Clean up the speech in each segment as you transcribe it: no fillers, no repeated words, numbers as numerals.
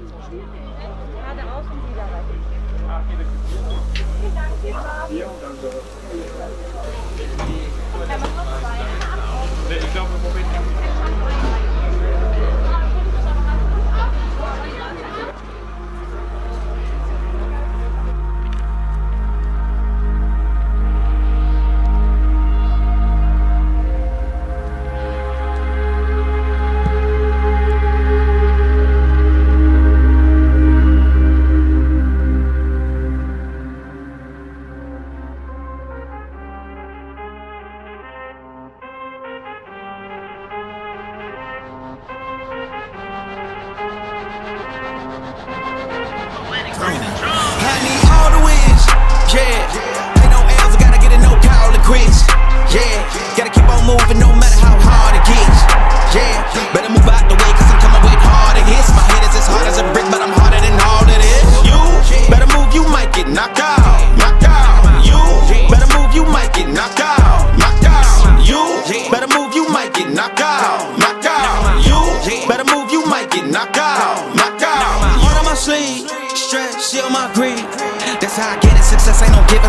Geradeaus und wieder rechts. Kann man noch zwei? Ich glaube im Moment nicht.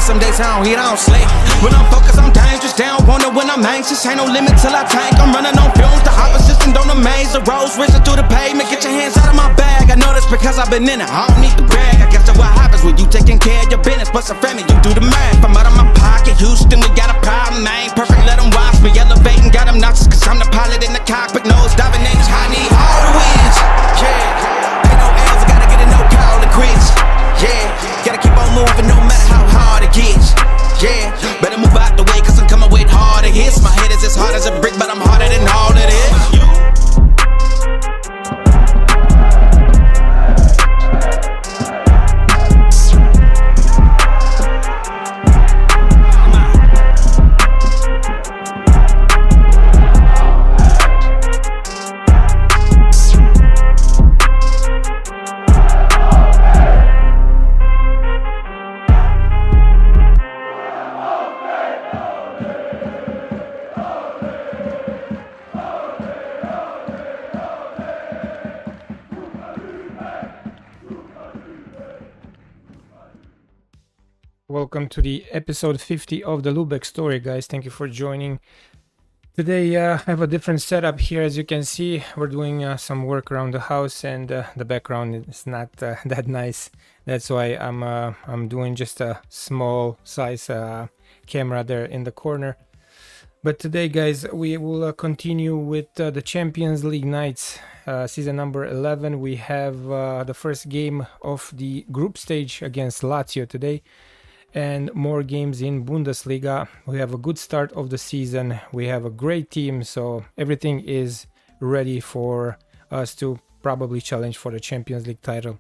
Some days I don't eat, I don't sleep. When I'm focused, I'm dangerous. They don't wonder when I'm anxious. Ain't no limit till I tank. I'm running on fumes. The opposition don't amaze. The roads racing through the pavement. Get your hands out of my bag. I know that's because I've been in it. I don't need to brag. I guess that's what happens when you taking care of your business. But some family, you do the math. I'm out of my pocket. Houston, we got a problem. I ain't perfect, let them watch me. Elevating, got them nauseous. Cause I'm the pilot in the cockpit. Nose diving names. I need all the wins. Yeah. Ain't no L's. I gotta get a no call and quits. Yeah. Gotta keep on moving no matter how hard it gets. Yeah, better move out the way cause I'm coming with harder hits. My head is as hard as a brick, but I'm harder than all it is. Welcome to the episode 50 of the Lubeck story, guys. Thank you for joining. Today I have a different setup here. As you can see, we're doing some work around the house, and the background is not that nice. That's why I'm doing just a small size camera there in the corner. But today, guys, we will continue with the Champions League nights, season number 11. We have the first game of the group stage against Lazio today, and more games in Bundesliga. We have a good start of the season. We have a great team, so everything is ready for us to probably challenge for the Champions League title.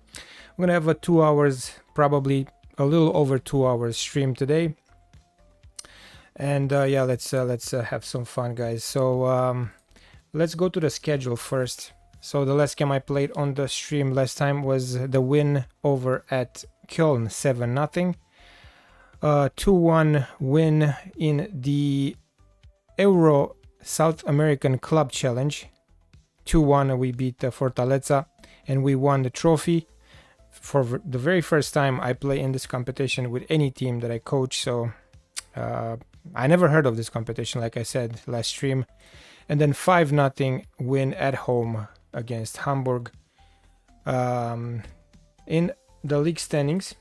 We're gonna have a 2 hours, probably a little over 2 hours stream today. And yeah, let's have some fun, guys. So let's go to the schedule first. So the last game I played on the stream last time was the win over at Köln, 7-0. 2-1 win in the Euro South American Club Challenge. 2-1 we beat Fortaleza and we won the trophy. For the very first time I play in this competition with any team that I coach, so I never heard of this competition, like I said last stream. And then 5-0 win at home against Hamburg. In the league standings,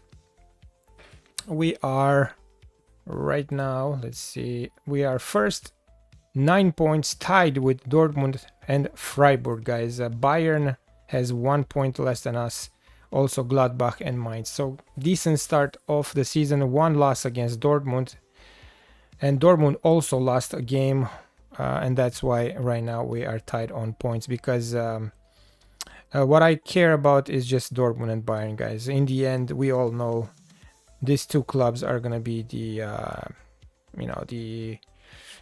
we are right now, let's see, we are first, 9 points, tied with Dortmund and Freiburg, guys. Bayern has 1 point less than us, also Gladbach and Mainz. So decent start of the season. One loss against Dortmund, and Dortmund also lost a game, and that's why right now we are tied on points, because what I care about is just Dortmund and Bayern, guys. In the end, we all know these two clubs are gonna be the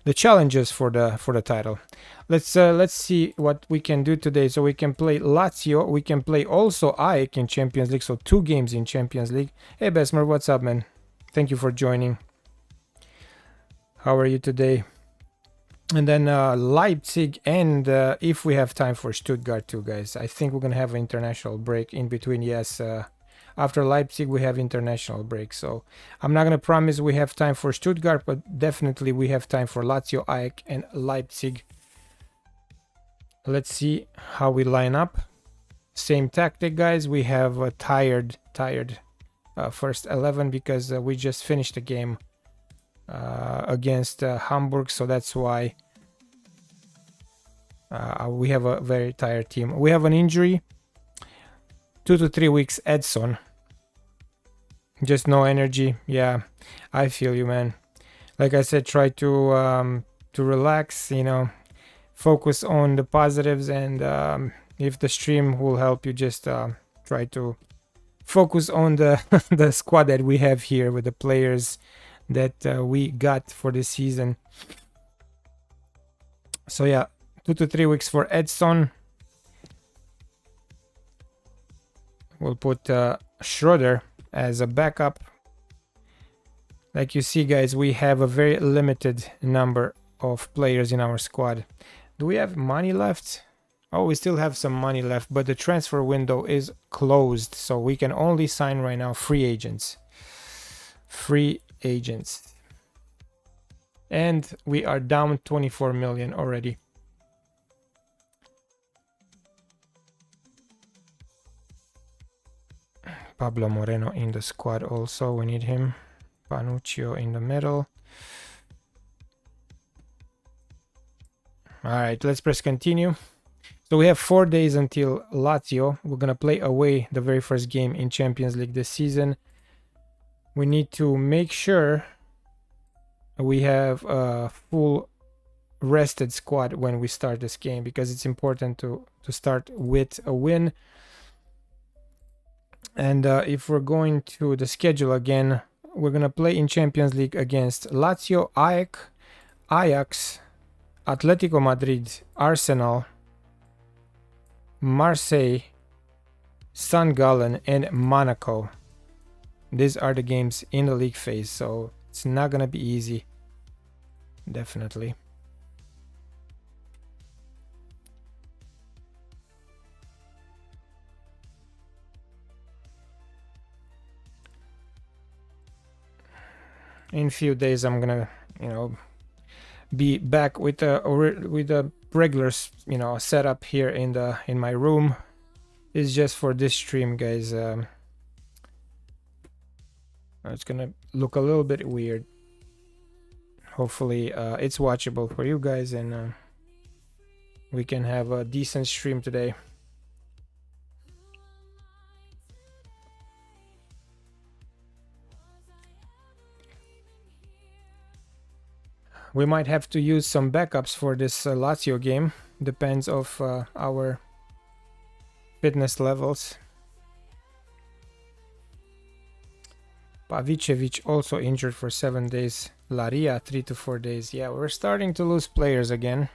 the challenges for the title. Let's see what we can do today. So we can play Lazio, we can play also AEK in Champions League, so 2 games in Champions League. Hey Besmer, what's up, man? Thank you for joining. How are you today? And then Leipzig, and if we have time for Stuttgart too, guys. I think we're gonna have an international break in between. Yes, after Leipzig we have international break, so I'm not gonna promise we have time for Stuttgart, but definitely we have time for Lazio, Ajax, and Leipzig. Let's see how we line up. Same tactic, guys. We have a tired first 11 because we just finished the game against Hamburg, so that's why we have a very tired team. We have an injury, 2 to 3 weeks. Edson, just no energy. Yeah, I feel you, man. Like I said, try to relax, you know, focus on the positives, and if the stream will help you, just try to focus on the the squad that we have here with the players that we got for this season. So yeah, 2 to 3 weeks for Edson. We'll put Schroeder as a backup. Like you see, guys, we have a very limited number of players in our squad. Do we have money left? Oh, we still have some money left, but the transfer window is closed, so we can only sign right now free agents. Free agents. And we are down 24 million already. Pablo Moreno in the squad also, we need him. Panuccio in the middle. All right, let's press continue. So we have 4 days until Lazio. We're gonna play away the very first game in Champions League this season. We need to make sure we have a full rested squad when we start this game, because it's important to start with a win. And if we're going to the schedule again, we're gonna play in Champions League against Lazio, Ajax, Atletico Madrid, Arsenal, Marseille, St. Gallen, and Monaco. These are the games in the league phase, so it's not gonna be easy. Definitely. In a few days, I'm gonna, you know, be back with a regular, you know, setup here in my room. It's just for this stream, guys. It's gonna look a little bit weird. Hopefully, it's watchable for you guys, and we can have a decent stream today. We might have to use some backups for this Lazio game. Depends of our fitness levels. Pavicevic also injured for 7 days. Laria 3 to 4 days. Yeah, we're starting to lose players again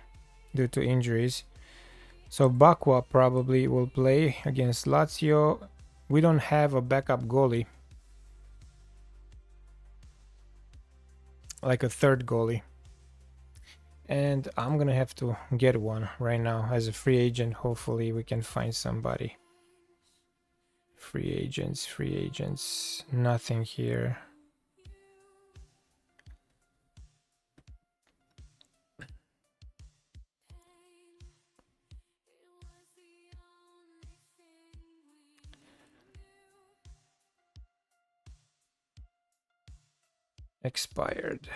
due to injuries. So Bakwa probably will play against Lazio. We don't have a backup goalie, like a third goalie. And I'm gonna have to get one right now as a free agent. Hopefully we can find somebody. Free agents, nothing here. Expired.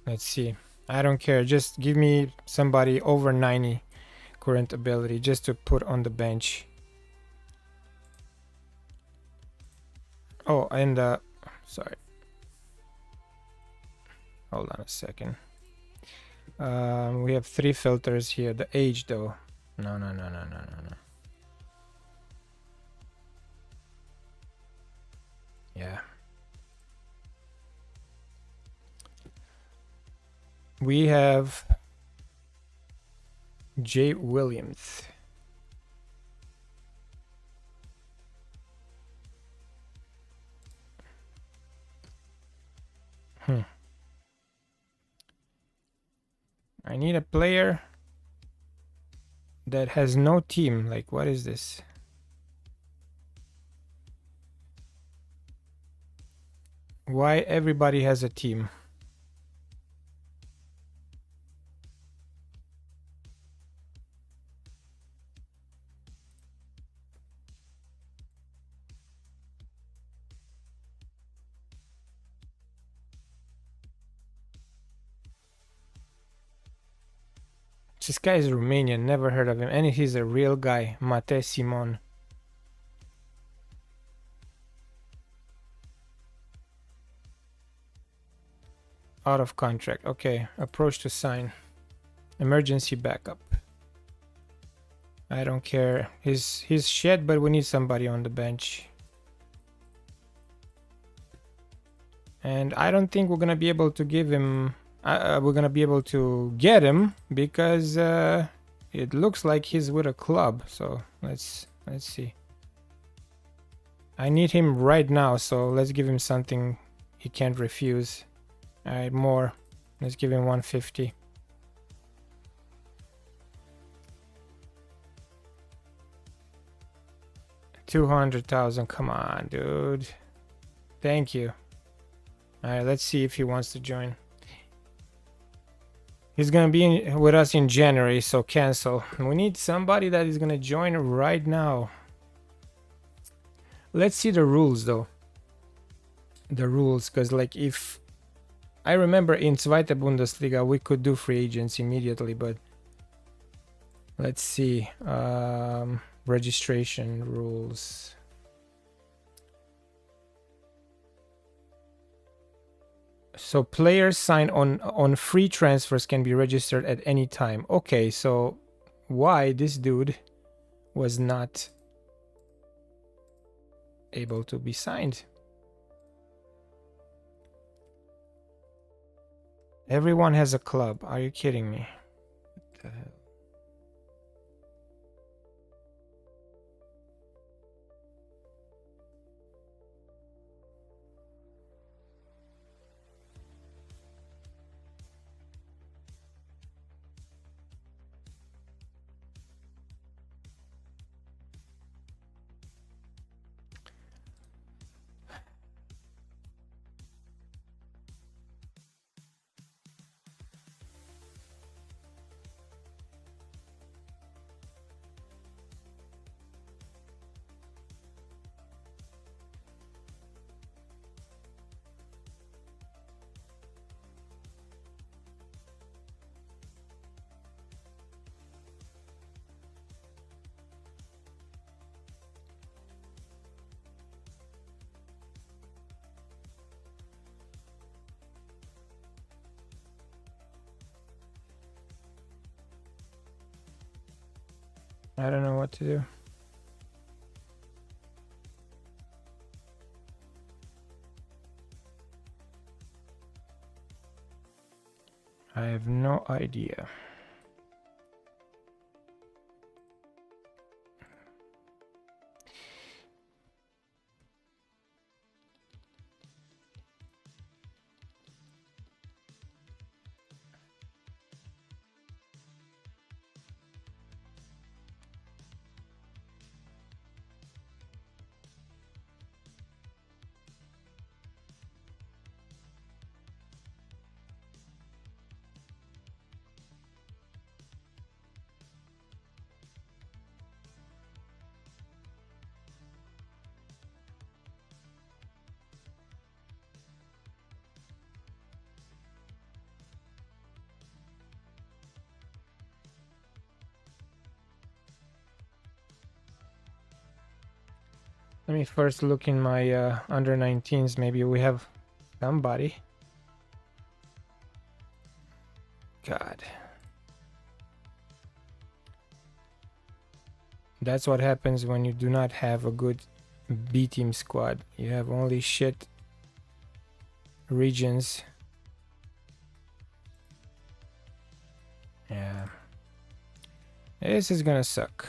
Let's see. I don't care. Just give me somebody over 90 current ability just to put on the bench. Oh, and sorry. Hold on a second. We have 3 filters here. The age though. No. Yeah. We have Jay Williams. I need a player that has no team. Like, what is this? Why everybody has a team? This guy is Romanian, never heard of him, and he's a real guy, Mate Simon. Out of contract. Okay, approach to sign. Emergency backup. I don't care. He's shit, but we need somebody on the bench. And I don't think we're gonna be able to give him. We're gonna be able to get him because it looks like he's with a club. So let's see. I need him right now, so let's give him something he can't refuse. All right, more. Let's give him 150. $200,000. Come on, dude. Thank you. All right, let's see if he wants to join. He's gonna be with us in January, so cancel. We need somebody that is gonna join right now. Let's see the rules though. The rules, because like if I remember in Zweite Bundesliga we could do free agents immediately, but let's see. Registration rules. So players sign on free transfers can be registered at any time. Okay, so why this dude was not able to be signed? Everyone has a club. Are you kidding me? What the hell? I don't know what to do. I have no idea. Let me first look in my under 19s. Maybe we have somebody. God. That's what happens when you do not have a good B team squad. You have only shit regions. Yeah. This is gonna suck.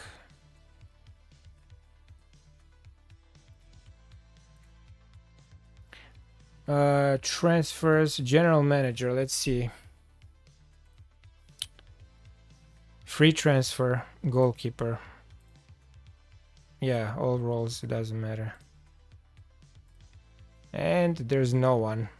Transfers, general manager, let's see. Free transfer, goalkeeper. Yeah, all roles, it doesn't matter. And there's no one.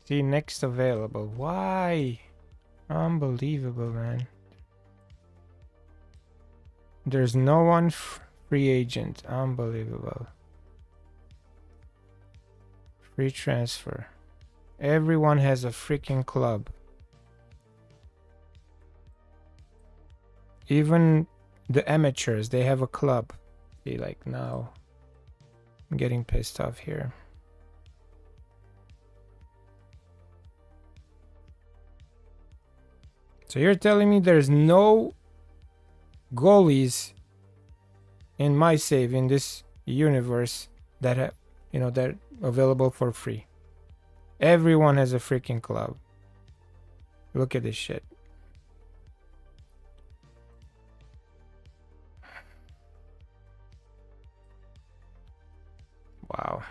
See, next available. Why? Unbelievable, man. There's no one free agent. Unbelievable. Free transfer. Everyone has a freaking club. Even the amateurs, they have a club. See, like now, I'm getting pissed off here. So you're telling me there's no goalies in my save in this universe that have, you know, that available for free. Everyone has a freaking club. Look at this shit. Wow.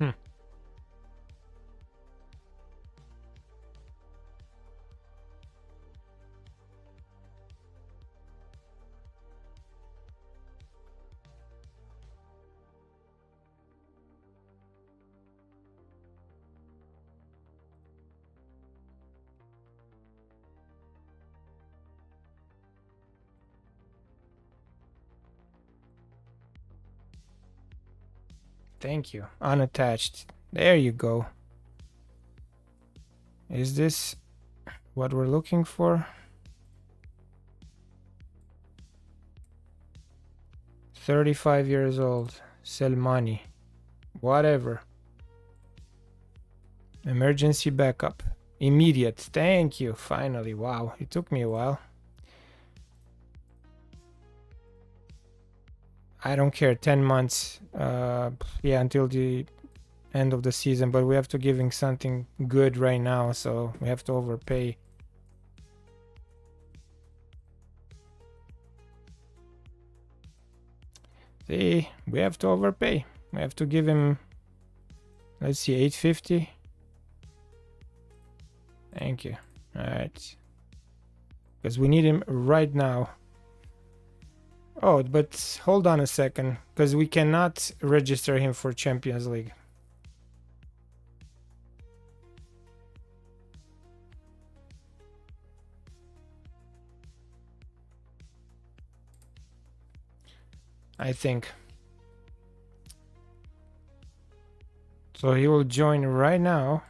Hmm. Thank you. Unattached. There you go. Is this what we're looking for? 35 years old. Sell money. Whatever. Emergency backup. Immediate. Thank you. Finally. Wow. It took me a while. I don't care. 10 months. Yeah, until the end of the season. But we have to give him something good right now. So we have to overpay. See, we have to overpay. We have to give him, let's see, 850. Thank you. All right. Because we need him right now. Oh, but hold on a second. Because we cannot register him for Champions League. I think. So he will join right now.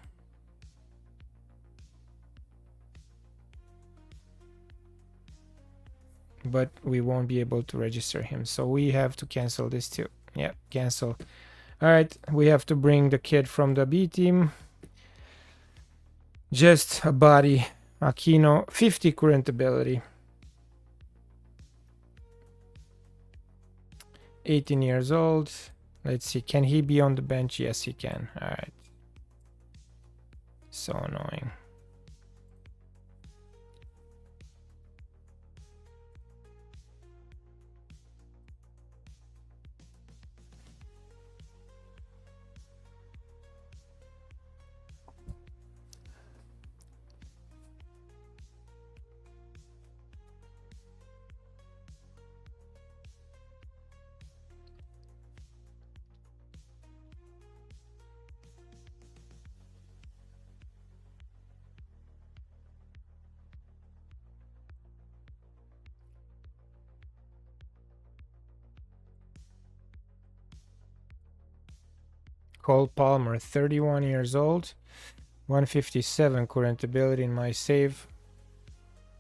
But we won't be able to register him. So we have to cancel this too. Yeah, cancel. All right, we have to bring the kid from the B team. Just a body. Aquino, 50 current ability. 18 years old. Let's see, can he be on the bench? Yes, he can. All right. So annoying. Cole Palmer, 31 years old, 157 current ability in my save.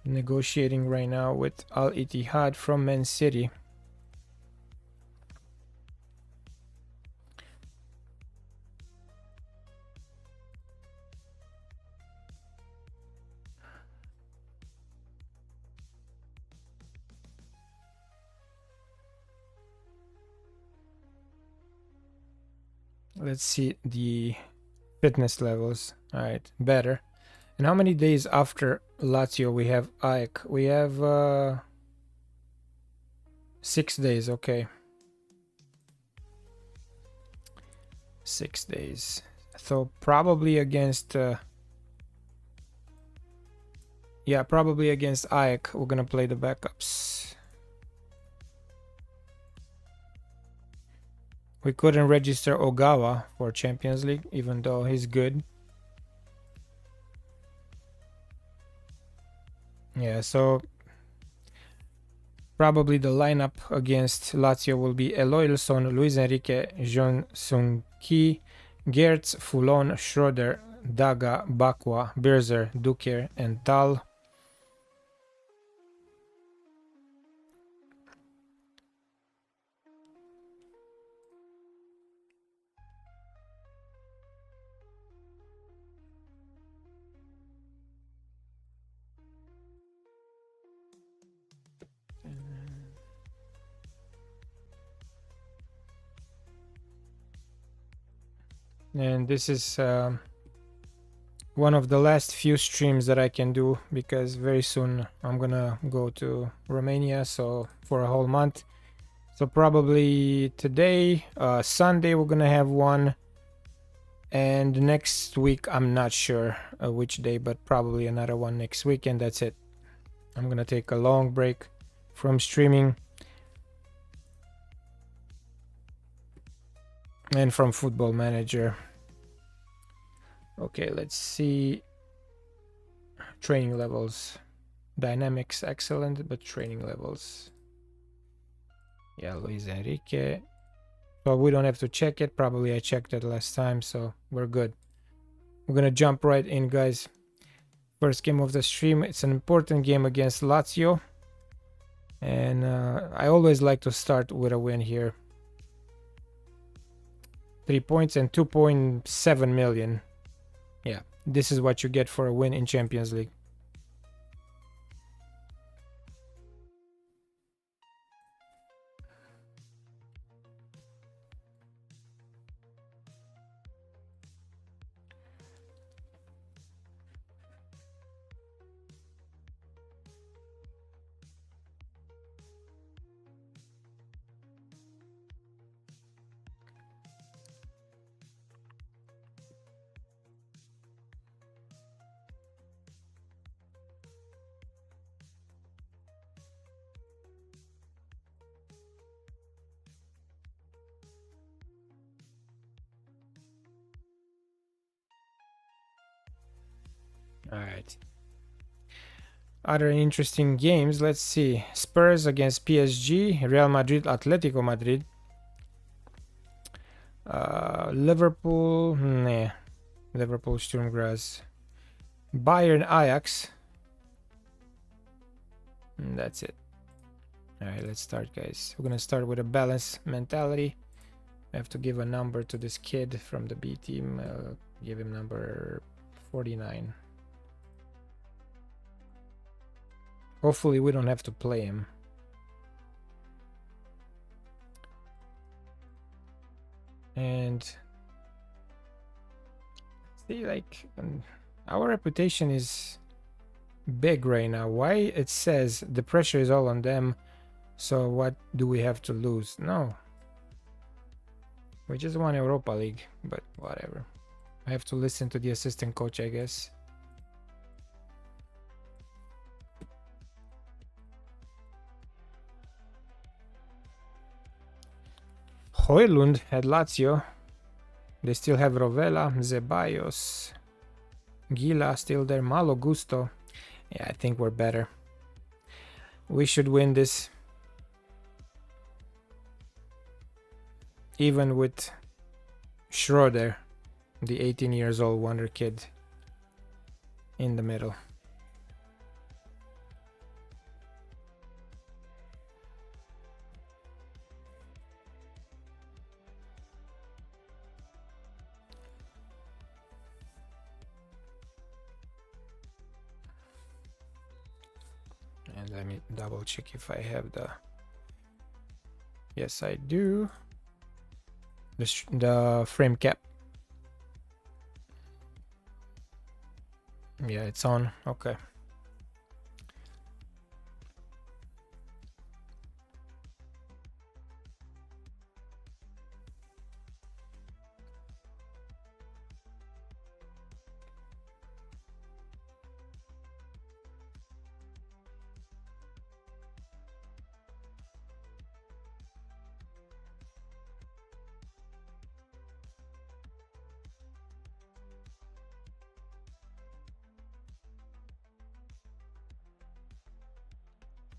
Negotiating right now with Al Ittihad from Man City. Let's see the fitness levels. All right, better. And how many days after Lazio we have Ike? We have 6 days. Okay, 6 days. So probably against yeah, probably against Ike we're gonna play the backups. We couldn't register Ogawa for Champions League, even though he's good. Yeah, so probably the lineup against Lazio will be Eloilson, Luis Enrique, Jean Sung Ki, Gertz, Foulon, Schroeder, Daga, Bakwa, Birzer, Duker, and Tal. And this is one of the last few streams that I can do, because very soon I'm gonna go to Romania, so for a whole month. So probably today, Sunday, we're gonna have one, and next week I'm not sure which day, but probably another one next week, and that's it. I'm gonna take a long break from streaming and from Football Manager. Okay, let's see. Training levels. Dynamics excellent, but training levels. Yeah, Luis Enrique. So we don't have to check it. Probably I checked it last time, so we're good. We're gonna jump right in, guys. First game of the stream. It's an important game against Lazio, and I always like to start with a win here. 3 points and 2.7 million. Yeah, this is what you get for a win in Champions League. All right. Other interesting games. Let's see. Spurs against PSG, Real Madrid, Atletico Madrid. Liverpool, nah. Liverpool, Sturm Graz. Bayern, Ajax. And that's it. All right, let's start, guys. We're gonna start with a balanced mentality. I have to give a number to this kid from the B team. Give him number 49. Hopefully we don't have to play him. And see, like, our reputation is big right now. Why it says the pressure is all on them, so what do we have to lose? No, we just won Europa League, but whatever. I have to listen to the assistant coach, I guess. Højlund at Lazio. They still have Rovella, Zeballos, Gila still there, Malo Gusto. Yeah, I think we're better. We should win this. Even with Schroeder, the 18 years old wonder kid in the middle. And let me double check if I have the... Yes, I do. The frame cap. Yeah, it's on. Okay.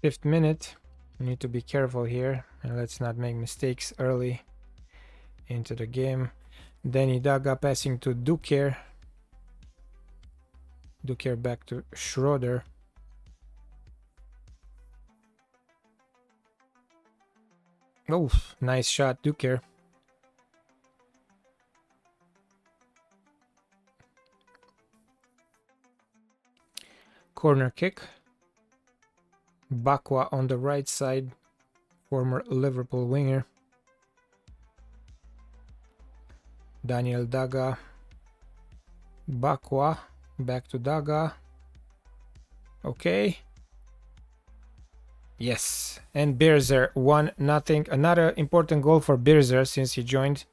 Fifth minute. We need to be careful here and let's not make mistakes early into the game. Danny Daga passing to Duker. Duker back to Schroeder. Oh, nice shot, Duker. Corner kick. Bakwa on the right side, former Liverpool winger. Daniel Daga. Bakwa, back to Daga. Okay. Yes, and Birzer 1-0. Another important goal for Birzer since he joined.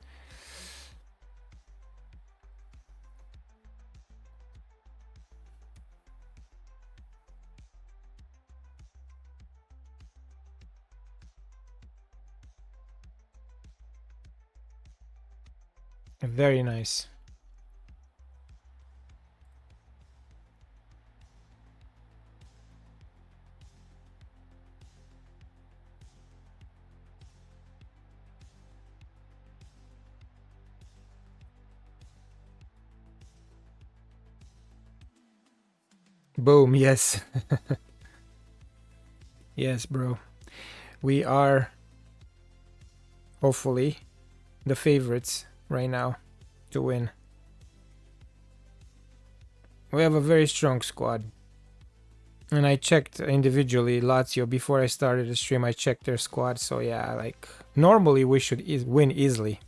Very nice. Boom, yes. Yes, bro. We are hopefully the favorites right now to win. We have a very strong squad. And I checked individually Lazio before I started the stream. I checked their squad, so yeah, like normally we should win easily.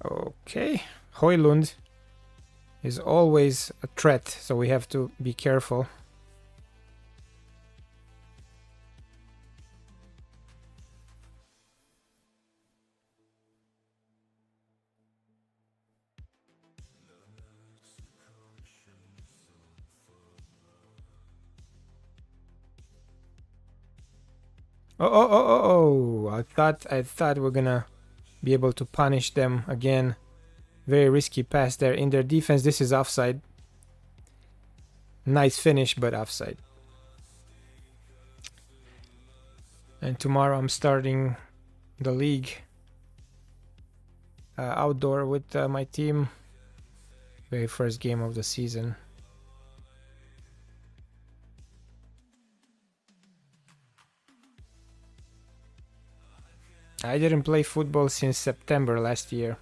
Okay, Højlund is always a threat, so we have to be careful. Oh! I thought we're gonna be able to punish them again. Very risky pass there in their defense. This is offside. Nice finish, but offside. And tomorrow I'm starting the league outdoor with my team. Very first game of the season. I didn't play football since September last year.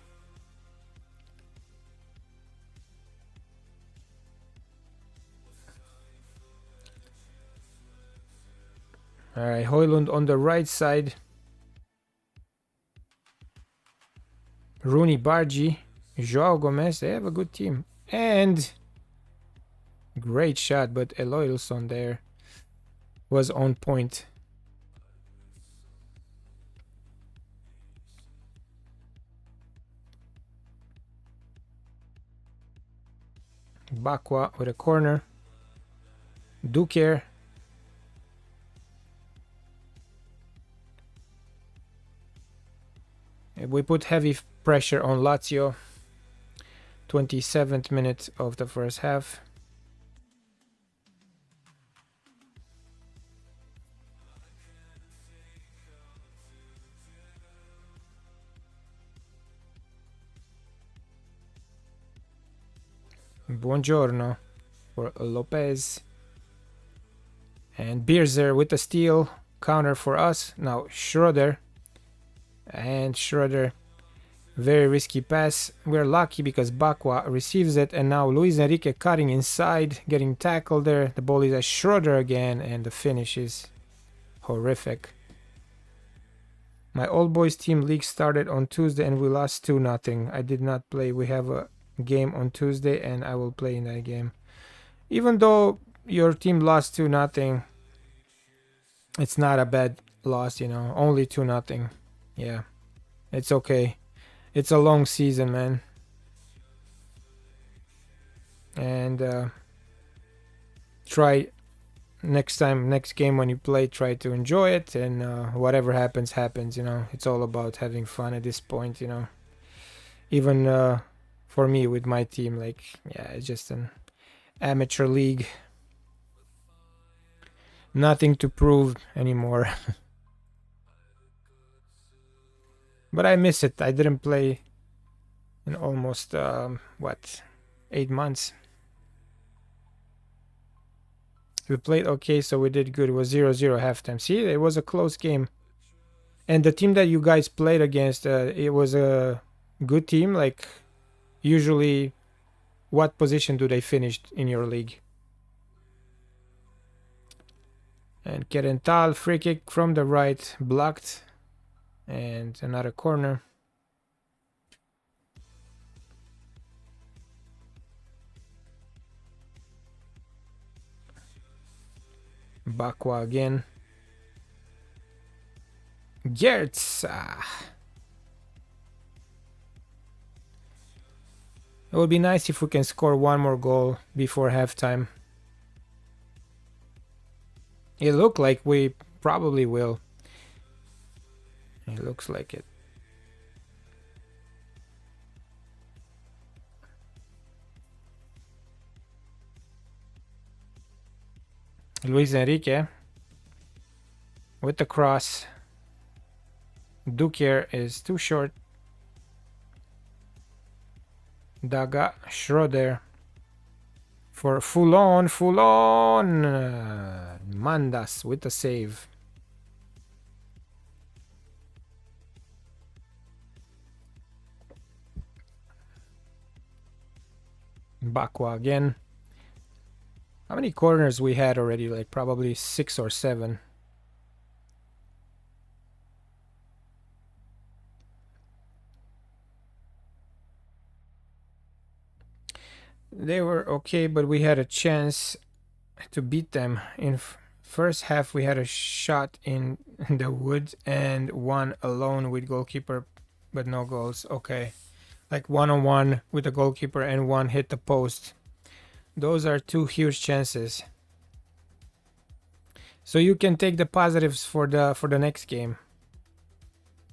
Alright, Højlund on the right side. Rooney, Bargi, Joao Gomez, they have a good team. And great shot, but Eloilson there was on point. Bakwa with a corner. Duker. We put heavy pressure on Lazio. 27th minute of the first half. Buongiorno for Lopez. And Beerzer with the steal. Counter for us. Now Schroeder. And Schroeder, very risky pass. We're lucky because Bakwa receives it, and now Luis Enrique cutting inside, getting tackled there. The ball is at Schroeder again, and the finish is horrific. My old boys team league started on Tuesday and we lost 2-0. I did not play. We have a game on Tuesday and I will play in that game. Even though your team lost 2-0, it's not a bad loss, you know. Only 2-0. Yeah, it's okay. It's a long season, man. And try next game when you play, try to enjoy it, and whatever happens, you know. It's all about having fun at this point, you know. Even for me with my team, like, yeah, it's just an amateur league. Nothing to prove anymore. But I miss it. I didn't play in almost, 8 months. We played okay, so we did good. It was 0-0 halftime. See, it was a close game. And the team that you guys played against, it was a good team. Like, usually, what position do they finish in your league? And Kerental, free kick from the right, blocked. And another corner. Bakwa again. Gertz. It would be nice if we can score one more goal before halftime. It looked like we probably will. It looks like it. Luis Enrique with the cross. Duker is too short. Daga Schroeder for Foulon. Mandas with the save. Bakwa again. How many corners we had already? Like probably 6 or 7. They were okay, but we had a chance to beat them. In first half we had a shot in the wood and one alone with goalkeeper, but no goals. Okay. Like 1-on-1 with the goalkeeper and one hit the post. Those are 2 huge chances. So you can take the positives for the next game.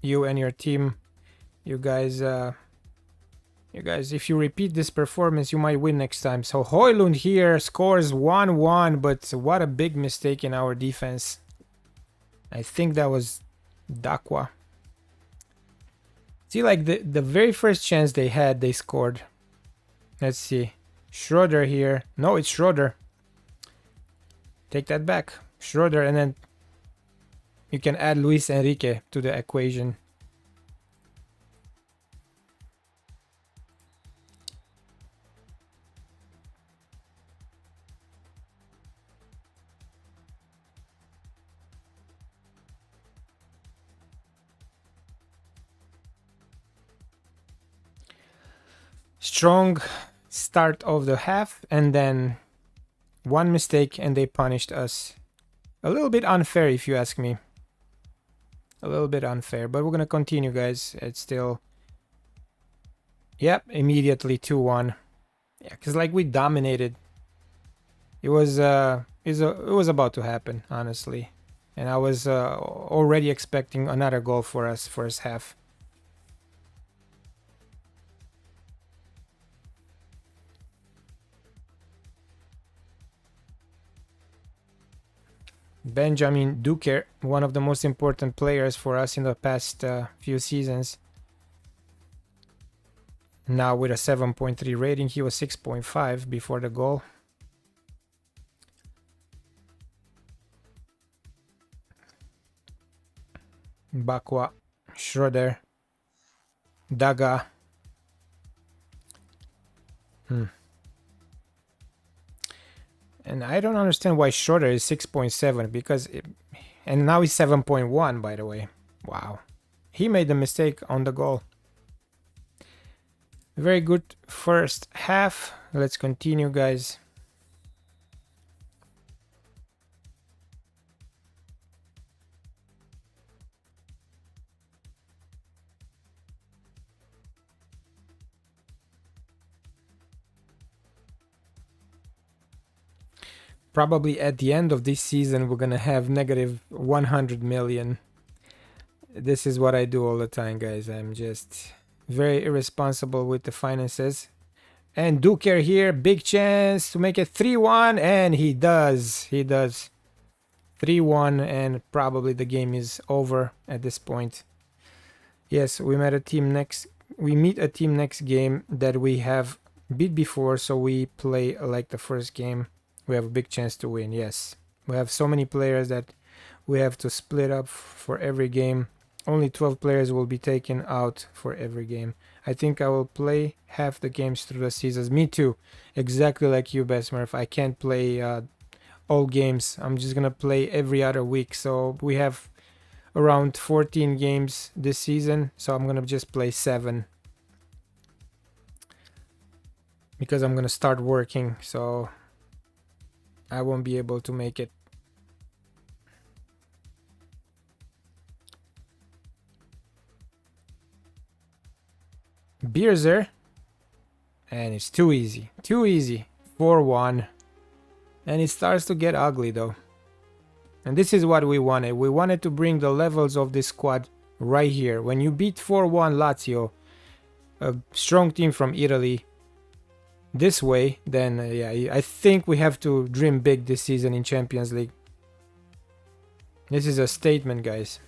You and your team, you guys, if you repeat this performance, you might win next time. So Højlund here scores 1-1, but what a big mistake in our defense. I think that was Dakwa. See, like the very first chance they had, they scored. Let's see. Schroeder here. No, it's Schroeder. Take that back. Schroeder, and then you can add Luis Enrique to the equation. Strong start of the half, and then one mistake and they punished us. A little bit unfair, if you ask me. A little bit unfair, but we're gonna continue, guys. It's still... Yep, immediately 2-1. Yeah, because like we dominated. It was about to happen, honestly. And I was already expecting another goal for us first half. Benjamin Duker, one of the most important players for us in the past few seasons. Now with a 7.3 rating, he was 6.5 before the goal. Bakwa, Schroeder, Daga. And I don't understand why Schroeder is 6.7 because and now he's 7.1, by the way. Wow. He made the mistake on the goal. Very good first half. Let's continue, guys. Probably at the end of this season, we're gonna have negative 100 million. This is what I do all the time, guys. I'm just very irresponsible with the finances. And Duker here, big chance to make it 3-1, and he does. He does. 3-1, and probably the game is over at this point. Yes, we met a team next. We meet a team next game that we have beat before, so we play like the first game. We have a big chance to win. Yes, we have so many players that we have to split up for every game. Only 12 players will be taken out for every game. I think I will play half the games through the seasons. Me too. Exactly like you, Besmurf. I can't play all games. I'm just gonna play every other week. So we have around 14 games this season. So I'm gonna just play 7. Because I'm gonna start working. So I won't be able to make it. Beerzer, and it's too easy, 4-1, and it starts to get ugly though. And this is what we wanted to bring the levels of this squad right here. When you beat 4-1 Lazio, a strong team from Italy, this way, then yeah, I think we have to dream big this season in Champions League. This is a statement, guys.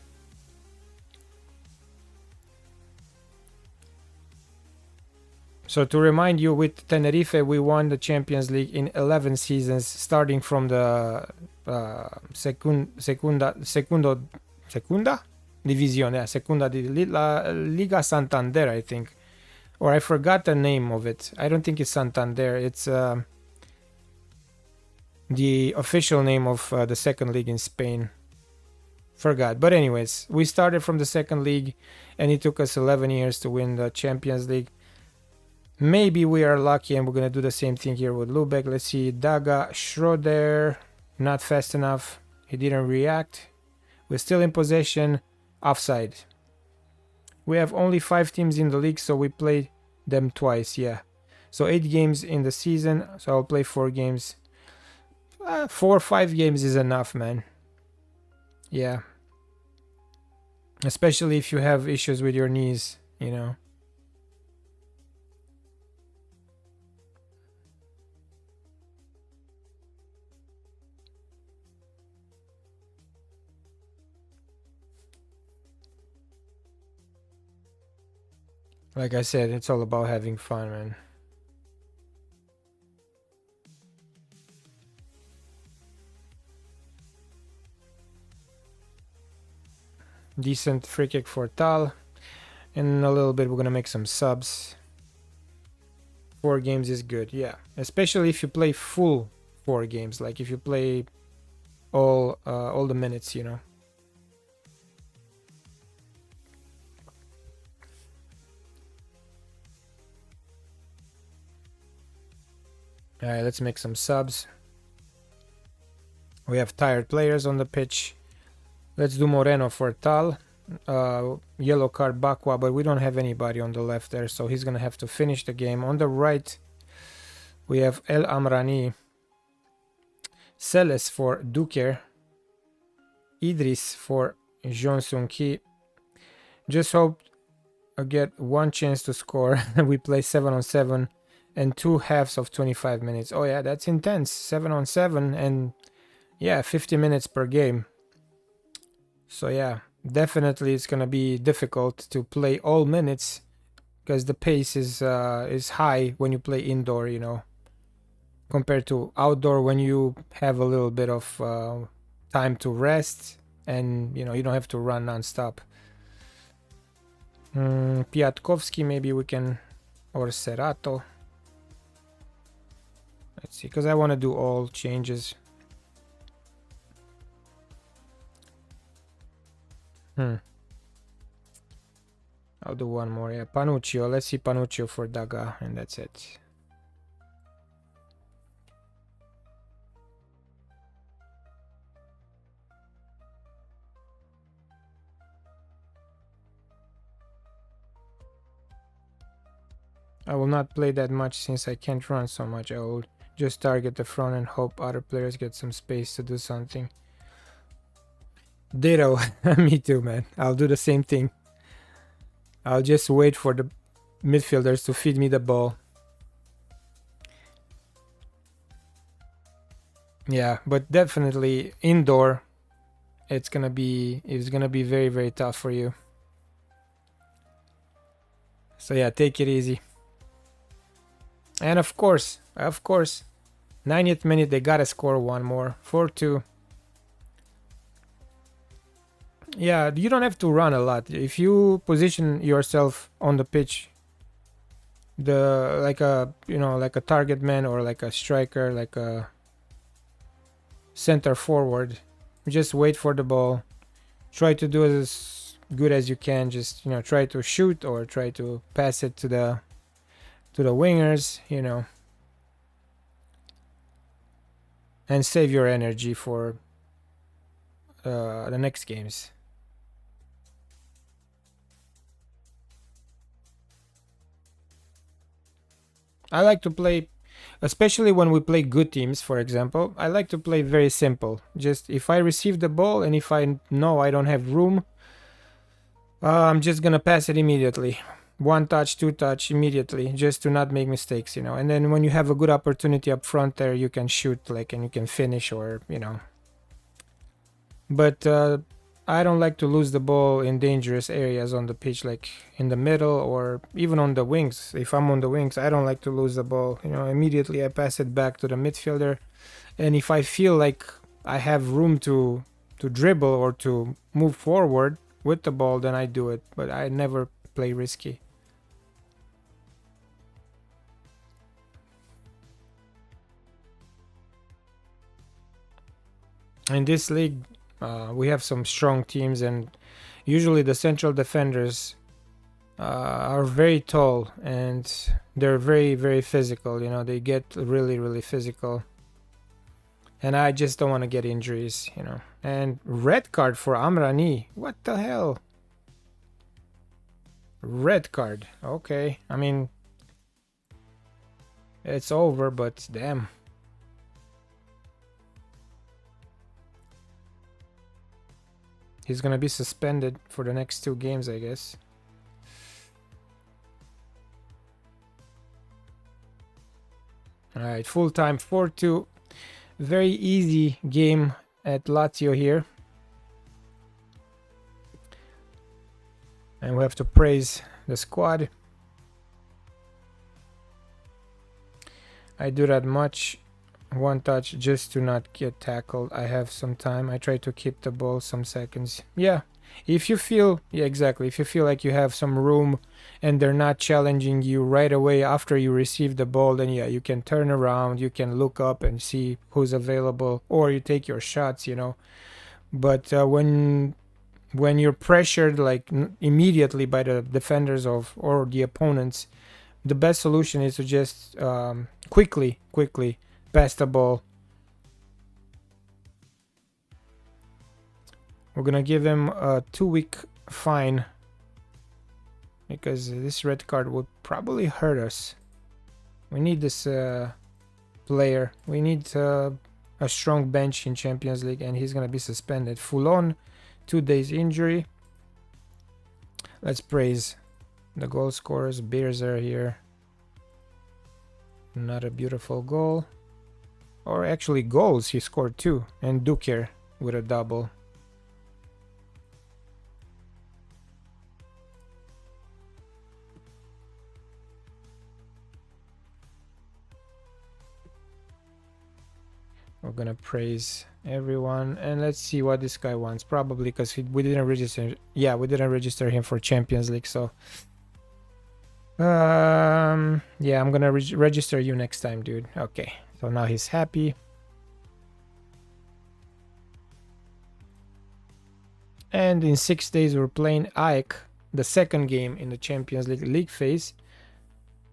So to remind you, with Tenerife, we won the Champions League in 11 seasons, starting from the Segunda Division, yeah, Segunda Liga Santander, I think. Or I forgot the name of it. I don't think it's Santander. It's the official name of the second league in Spain. Forgot. But anyways, we started from the second league, and it took us 11 years to win the Champions League. Maybe we are lucky and we're going to do the same thing here with Lubeck. Let's see. Daga, Schroeder, not fast enough. He didn't react. We're still in possession. Offside. We have only 5 teams in the league, so we play them twice, yeah. So 8 games in the season, so I'll play 4 games. 4 or 5 games is enough, man. Yeah. Especially if you have issues with your knees, you know. Like I said, it's all about having fun, man. Decent free kick for Tal. In a little bit, we're gonna make some subs. 4 games is good, yeah. Especially if you play full 4 games, like if you play all the minutes, you know. All right, let's make some subs. We have tired players on the pitch. Let's do Moreno for Tal. Yellow card Bakwa, but we don't have anybody on the left there, so he's gonna have to finish the game. On the right, we have El Amrani. Seles for Duker. Idris for Johnson Ki. Just hope I get one chance to score. We play 7-on-7 and 2 halves of 25 minutes. Oh yeah, that's intense. 7-on-7 and yeah, 50 minutes per game. So yeah, definitely it's gonna be difficult to play all minutes because the pace is high when you play indoor, you know, compared to outdoor when you have a little bit of time to rest and you know you don't have to run non-stop. Piatkovsky maybe we can, or Serato. Let's see, because I want to do all changes. I'll do one more. Yeah, Panuccio. Let's see Panuccio for Daga, and that's it. I will not play that much since I can't run so much. I will just target the front and hope other players get some space to do something. Ditto. Me too, man. I'll do the same thing. I'll just wait for the midfielders to feed me the ball. Yeah, but definitely indoor it's gonna be very, very tough for you. So yeah, take it easy. And of course, 90th minute they gotta score one more. 4-2. Yeah, you don't have to run a lot. If you position yourself on the pitch, like a target man or like a striker, like a center forward, just wait for the ball. Try to do as good as you can. Just try to shoot or try to pass it to the wingers, and save your energy for the next games. I like to play, especially when we play good teams, for example, I like to play very simple. Just if I receive the ball and if I know I don't have room, I'm just gonna pass it immediately. 1 touch, 2 touch immediately, just to not make mistakes, and then when you have a good opportunity up front there, you can shoot and you can finish, or but I don't like to lose the ball in dangerous areas on the pitch, like in the middle or even on the wings. If I'm on the wings, I don't like to lose the ball. Immediately I pass it back to the midfielder, and if I feel like I have room to dribble or to move forward with the ball, then I do it, but I never play risky. In this league, we have some strong teams, and usually the central defenders are very tall and they're very, very physical. They get really, really physical, and I just don't want to get injuries. And red card for Amrani. What the hell? Red card. Okay, I mean it's over, but damn. He's gonna be suspended for the next 2 games, I guess. Alright, full time, 4-2. Very easy game at Lazio here. And we have to praise the squad. I do that much. 1 touch just to not get tackled. I have some time. I try to keep the ball some seconds. Yeah, if you feel, yeah, exactly. If you feel like you have some room and they're not challenging you right away after you receive the ball, then yeah, you can turn around, you can look up and see who's available, or you take your shots, But when you're pressured like immediately by the defenders or the opponents, the best solution is to just quickly pass the ball. We're gonna give him a 2-week fine because this red card would probably hurt us. We need this player. We need a strong bench in Champions League, and he's gonna be suspended. Full on, 2 days injury. Let's praise the goal scorers. Beers are here. Not a beautiful goal. Or actually goals, he scored 2. And Duker with a double. We're gonna praise everyone, and let's see what this guy wants. Probably because we didn't register. Yeah, we didn't register him for Champions League, so yeah, I'm gonna register you next time, dude. Okay, so now he's happy. And in 6 days we're playing Ike, the second game in the Champions League phase.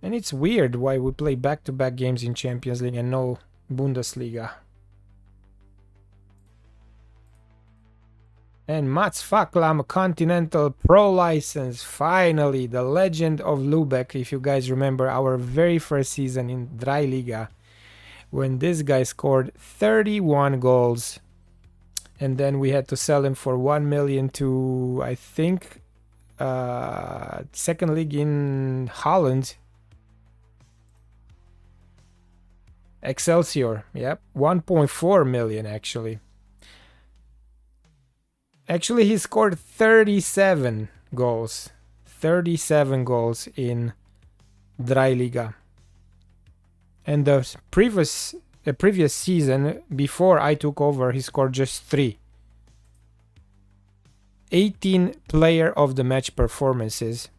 And it's weird why we play back-to-back games in Champions League and no Bundesliga. And Mats Faklam Continental Pro License, finally, the legend of Lubeck. If you guys remember our very first season in Liga, when this guy scored 31 goals, and then we had to sell him for 1 million to, I think, second league in Holland, Excelsior. Yep, 1.4 million actually. Actually, he scored 37 goals. 37 goals in Liga. And the previous season, before I took over, he scored just 3. 18 player of the match performances.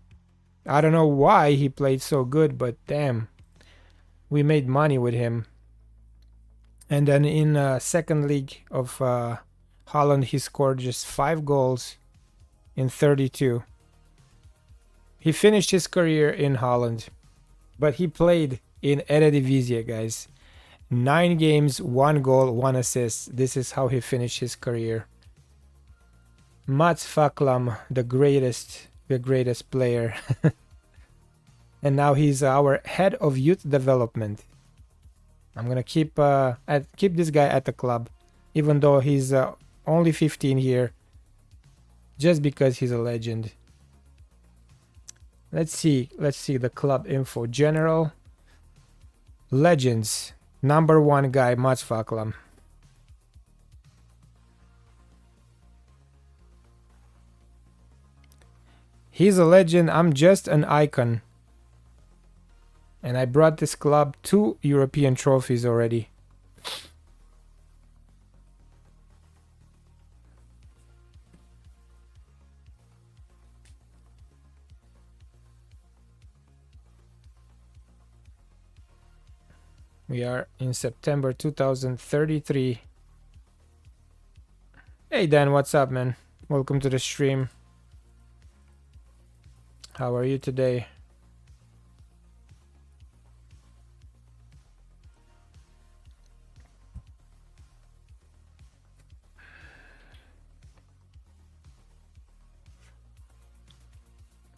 I don't know why he played so good, but damn, we made money with him. And then in second league of Holland, he scored just 5 goals in 32. He finished his career in Holland, but he played in Eredivisie, guys. 9 games, 1 goal, 1 assist. This is how he finished his career. Mats Faklam, the greatest player. And now he's our head of youth development. I'm gonna keep this guy at the club, even though he's only 15 here, just because he's a legend. Let's see the club info. General legends, number 1 guy, Mats Faklam. He's a legend. I'm just an icon. And I brought this club 2 European trophies already. We are in September 2033. Hey Dan, what's up, man? Welcome to the stream. How are you today?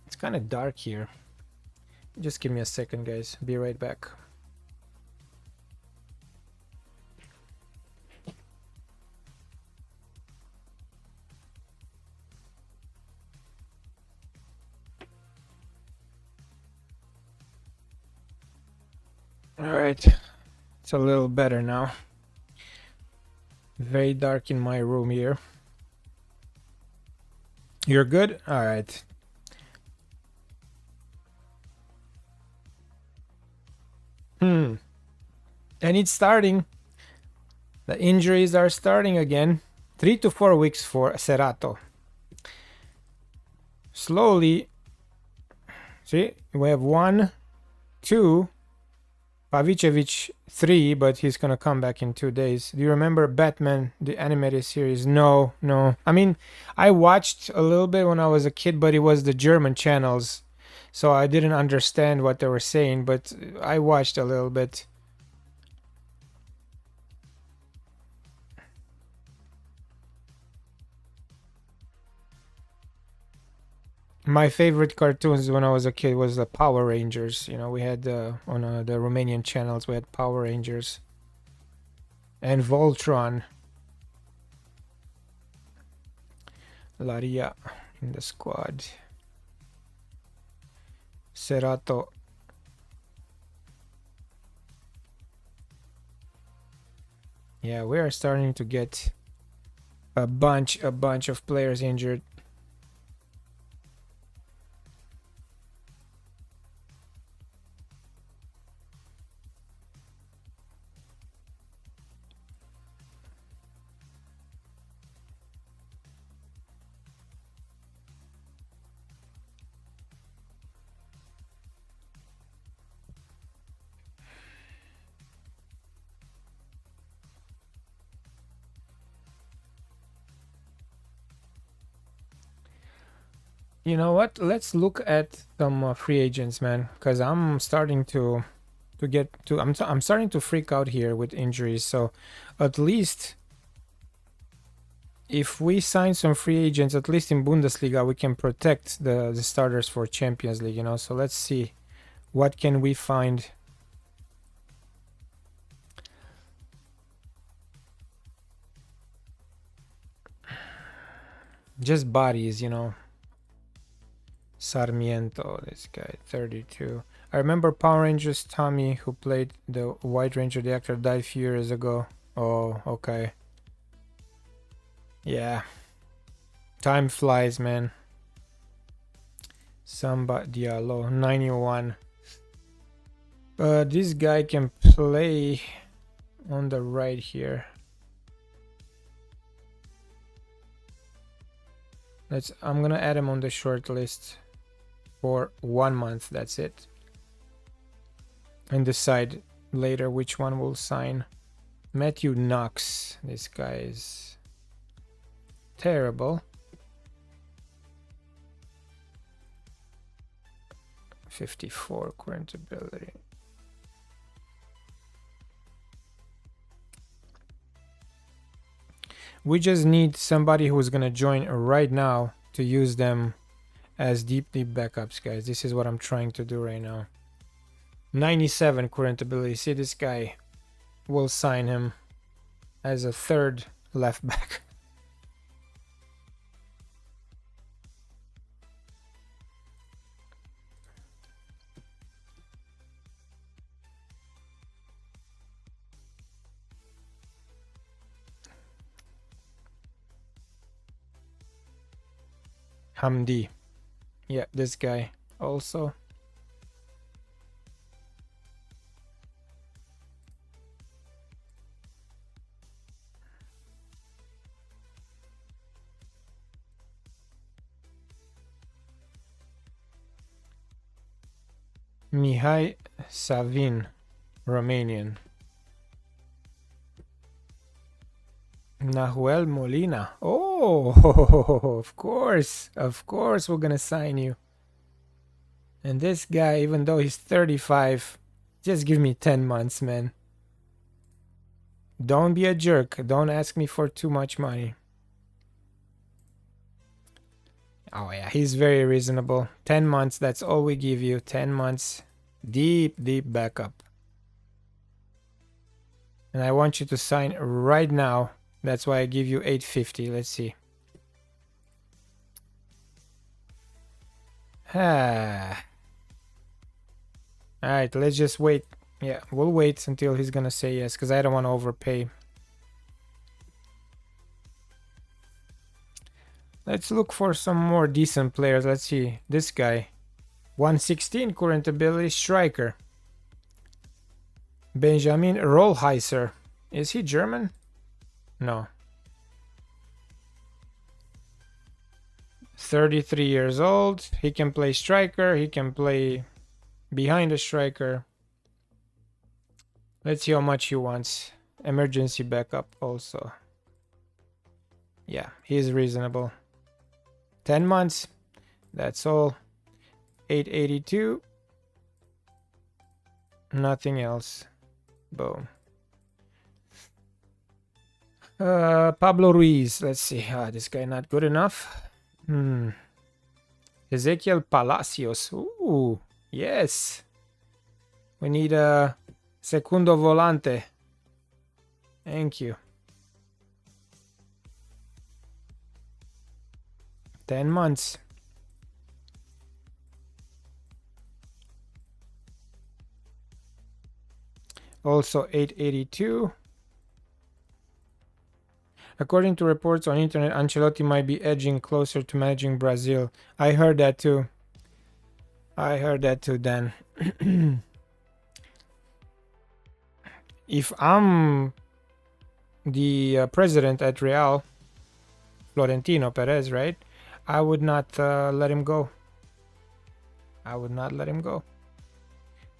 It's kind of dark here. Just give me a second, guys. Be right back. Alright, it's a little better now. Very dark in my room here. You're good? Alright. And it's starting. The injuries are starting again. 3 to 4 weeks for Serato. Slowly. See, we have 1, 2. Pavicevic 3, but he's gonna come back in 2 days. Do you remember Batman, the animated series? No. I mean, I watched a little bit when I was a kid, but it was the German channels. so I didn't understand what they were saying, but I watched a little bit. My favorite cartoons when I was a kid was the Power Rangers. You know, we had on the Romanian channels, we had Power Rangers and Voltron. Laria in the squad. Serato. Yeah, we are starting to get a bunch of players injured. You know what? Let's look at some free agents, man, because I'm starting to get to I'm starting to freak out here with injuries. So at least if we sign some free agents, at least in Bundesliga, we can protect the starters for Champions League, you know. So let's see what can we find. Just bodies, you know. Sarmiento, this guy, 32. I remember Power Rangers Tommy, who played the White Ranger. The actor died a few years ago. Oh, okay. Yeah. Time flies, man. Samba Diallo, 91. This guy can play on the right here. I'm gonna add him on the short list for 1 month. That's it. And decide later which one will sign. Matthew Knox. This guy is terrible. 54 current ability. We just need somebody who's gonna join right now to use them as deep backups, guys. This is what I'm trying to do right now. 97 current ability. See, this guy, will sign him as a third left back. Hamdi. Yeah, this guy also. Mihai Savin, Romanian. Nahuel Molina. Oh, of course we're gonna sign you. And this guy, even though he's 35, just give me 10 months, man. Don't be a jerk. Don't ask me for too much money. Oh yeah, he's very reasonable. 10 months, that's all we give you. 10 months. Deep backup. And I want you to sign right now. That's why I give you 850. Let's see. Ah. Alright, let's just wait. Yeah, we'll wait until he's gonna say yes, because I don't want to overpay. Let's look for some more decent players. Let's see. This guy. 116 current ability, striker. Benjamin Rollheiser. Is he German? No. 33 years old. He can play striker. He can play behind the striker. Let's see how much he wants. Emergency backup also. Yeah, he is reasonable. 10 months. That's all. 882. Nothing else. Boom. Pablo Ruiz. Let's see. This guy not good enough. Ezequiel Palacios. Ooh, yes. We need a segundo volante. Thank you. 10 months. Also 882. According to reports on internet, Ancelotti might be edging closer to managing Brazil. I heard that too. Dan. If I'm the president at Real, Florentino Perez, right? I would not let him go. I would not let him go.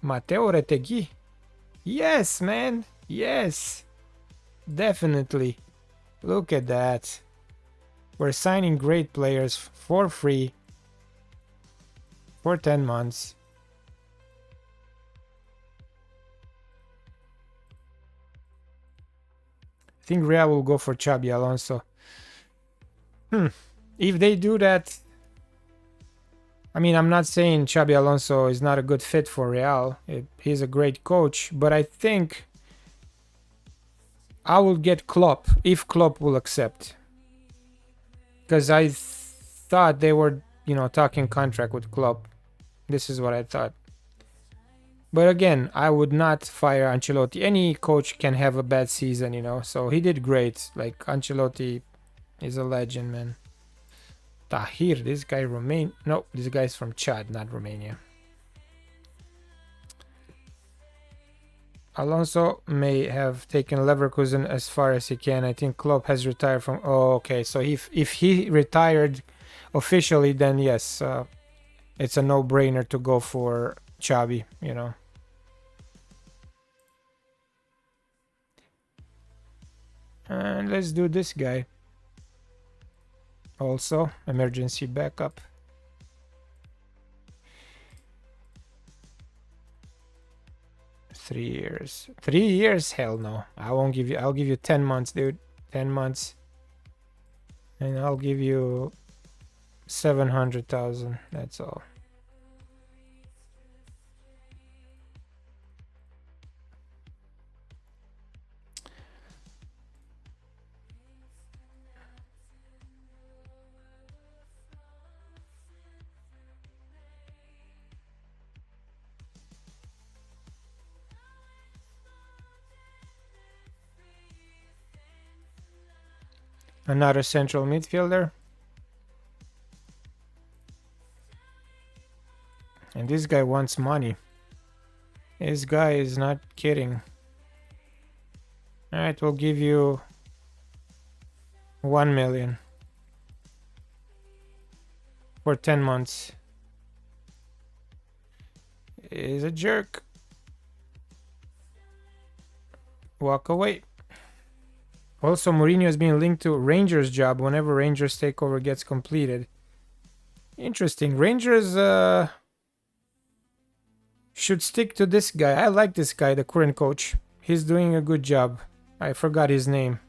Matteo Retegui. Yes, man. Yes. Definitely. Look at that. We're signing great players for free for 10 months. I think Real will go for Xabi Alonso. If they do that, I mean, I'm not saying Xabi Alonso is not a good fit for Real. He's a great coach, but I think I will get Klopp if Klopp will accept. Because I thought they were, talking contract with Klopp. This is what I thought. But again, I would not fire Ancelotti. Any coach can have a bad season, so he did great. Like, Ancelotti is a legend, man. Tahir, this guy No, this guy's from Chad, not Romania. Alonso may have taken Leverkusen as far as he can. I think Klopp has retired from... Oh, okay. So if he retired officially, then yes, it's a no-brainer to go for Xabi, And let's do this guy. Also, emergency backup. Three years? Hell no. I'll give you 10 months, dude. 10 months. And I'll give you 700,000. That's all. Another central midfielder. And this guy wants money. This guy is not kidding. Alright, we'll give you 1 million for 10 months. He's a jerk. Walk away. Also, Mourinho is being linked to Rangers' job whenever Rangers takeover gets completed. Interesting. Rangers should stick to this guy. I like this guy, the current coach. He's doing a good job. I forgot his name.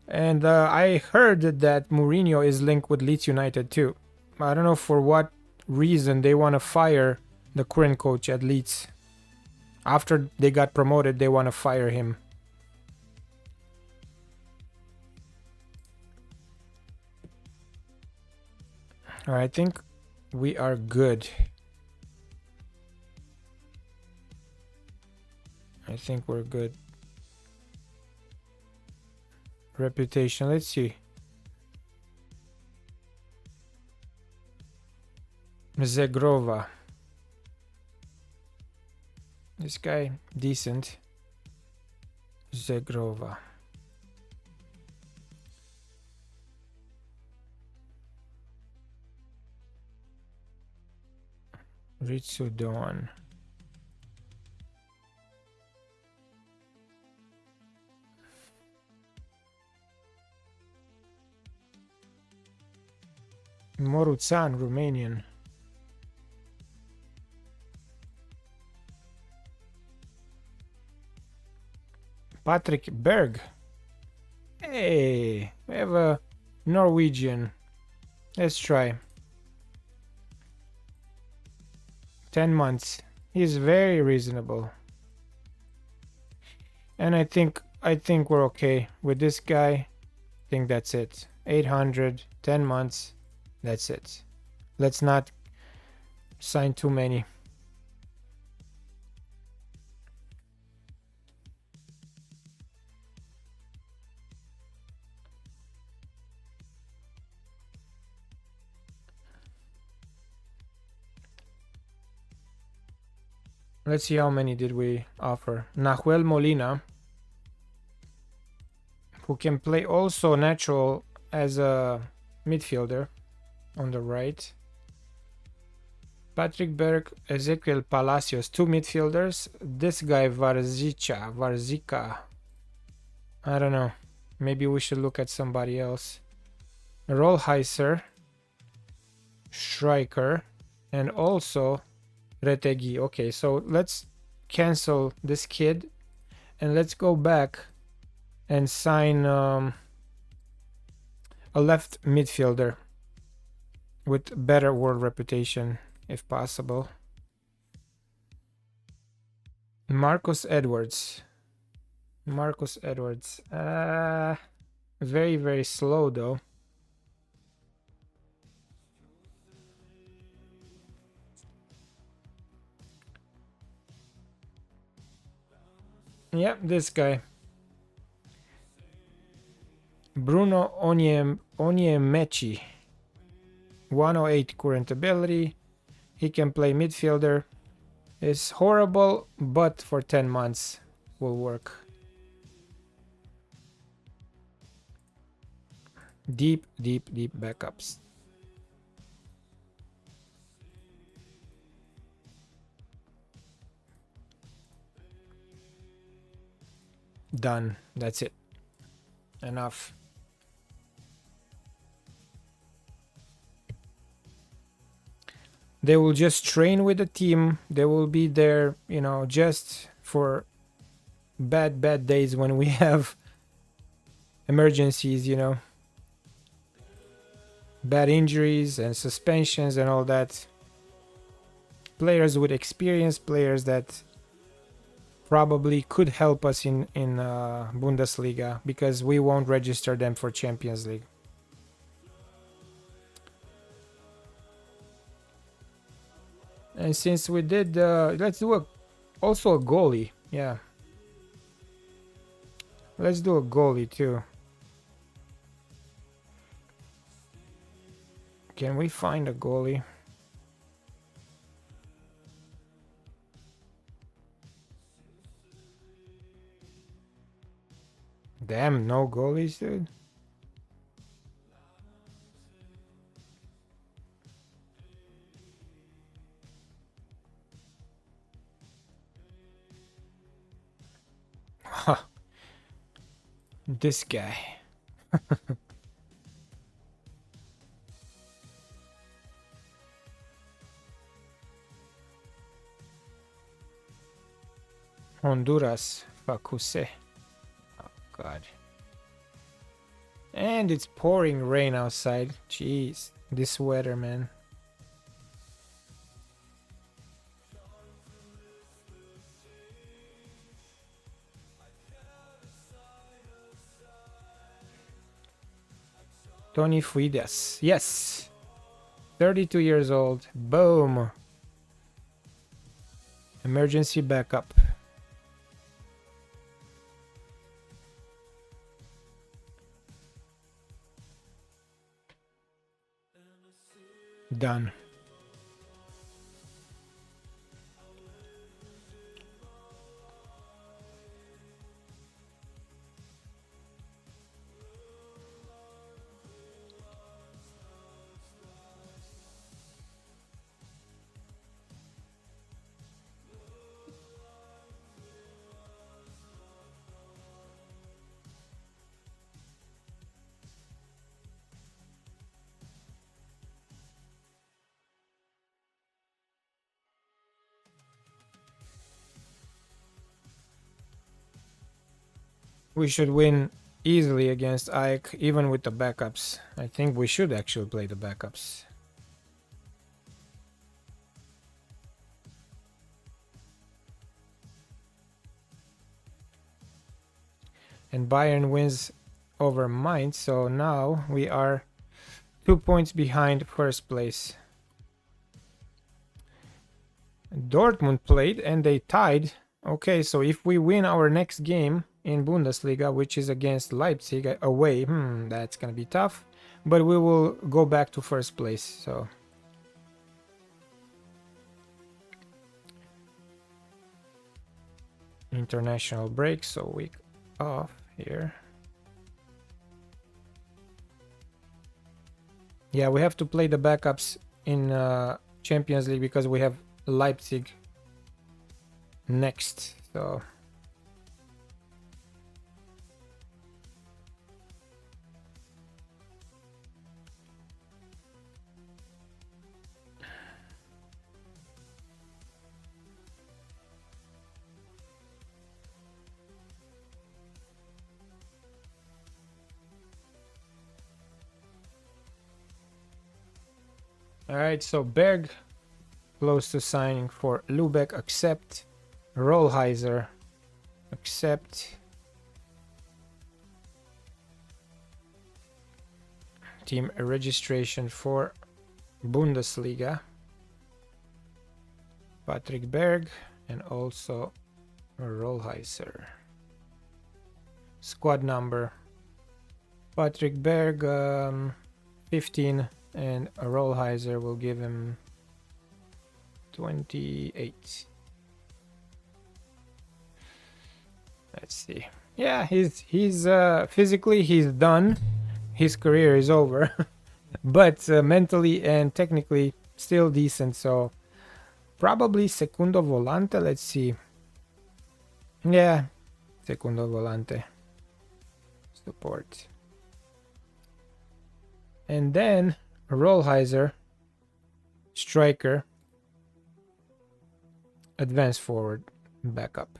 And I heard that Mourinho is linked with Leeds United too. I don't know for what reason they want to fire the current coach at Leeds. After they got promoted, they want to fire him. Alright, I think we are good. I think we're good. Reputation, let's see. Zegrova. This guy, decent. Zegrova. Ritsudon. Moruțan, Romanian. Patrick Berg. Hey, we have a Norwegian. Let's try. 10 months. He's very reasonable. And I think we're okay with this guy. I think that's it. 800, 10 months. That's it. Let's not sign too many. Let's see how many did we offer. Nahuel Molina, who can play also natural as a midfielder on the right. Patrick Berg, Ezequiel Palacios, 2 midfielders. This guy Varzika. I don't know. Maybe we should look at somebody else. Rollheiser, Schreiker, and also Retegi. Okay, so let's cancel this kid and let's go back and sign a left midfielder with better world reputation if possible. Marcus Edwards. Very, very slow though. Yep, this guy. Bruno Onyemaechi. 108 current ability. He can play midfielder. It's horrible, but for 10 months will work. Deep backups. Done. That's it. Enough. They will just train with the team. They will be there, you know, just for bad days when we have emergencies, you know. Bad injuries and suspensions and all that. Players with experience, players that probably could help us in Bundesliga, because we won't register them for Champions League. And since we did, let's do also a goalie. Yeah, let's do a goalie too. Can we find a goalie? Damn, no goalies, dude. Huh. This guy. Honduras, Facuse. Oh God. And it's pouring rain outside. Jeez, this weather, man. Tony Fuidas. Yes. 32 years old. Boom. Emergency backup. Done. We should win easily against Ike, even with the backups. I think we should actually play the backups. And Bayern wins over Mainz, so now we are 2 points behind first place. Dortmund played and they tied. Okay, so if we win our next game in Bundesliga, which is against Leipzig away, that's gonna be tough, but we will go back to first place. So international break, so week off here. Yeah, we have to play the backups in Champions League because we have Leipzig next. So all right, so Berg close to signing for Lubeck, accept. Rollheiser, accept. Team registration for Bundesliga. Patrick Berg and also Rollheiser. Squad number. Patrick Berg 15 and Rollheiser will give him 28. Let's see. Yeah, he's physically he's done. His career is over, but mentally and technically still decent. So probably segundo volante. Let's see. Yeah, segundo volante support. And then Rollheiser, striker, advance forward, backup.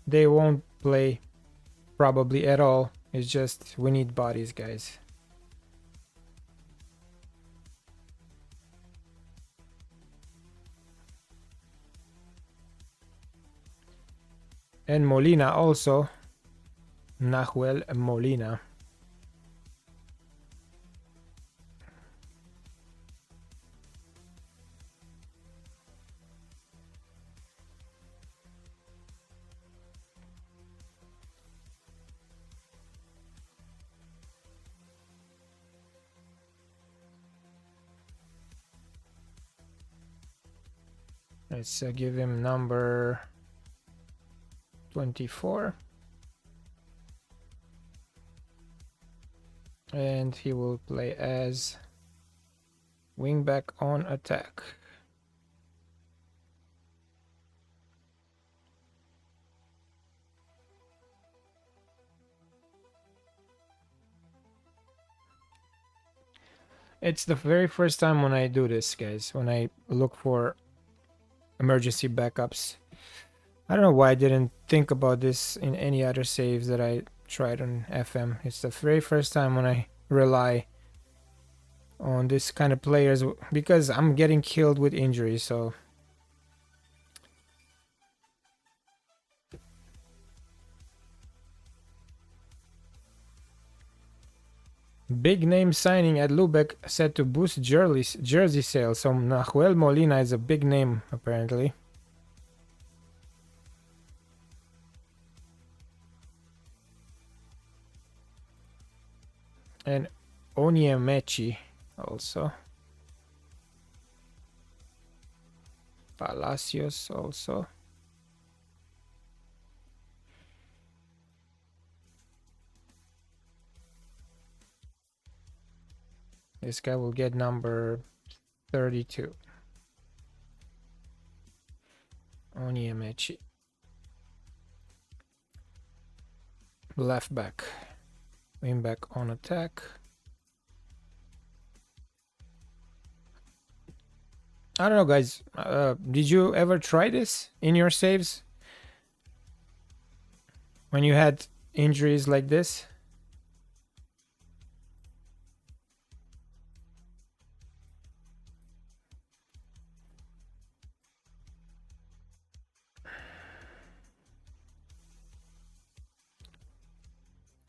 They won't play probably at all. It's just we need bodies, guys. And Molina also. Nahuel Molina. Let's give him number 24. And he will play as wingback on attack. It's the very first time when I do this, guys, when I look for emergency backups. I don't know why I didn't think about this in any other saves that I tried on FM. It's the very first time when I rely on this kind of players because I'm getting killed with injuries. So big name signing at Lubeck set to boost jersey sales. So Nahuel Molina is a big name apparently. And Onyemaechi also. Palacios also. This guy will get number 32. Onyemaechi. Left back. Wing back on attack. I don't know, guys. Did you ever try this in your saves when you had injuries like this?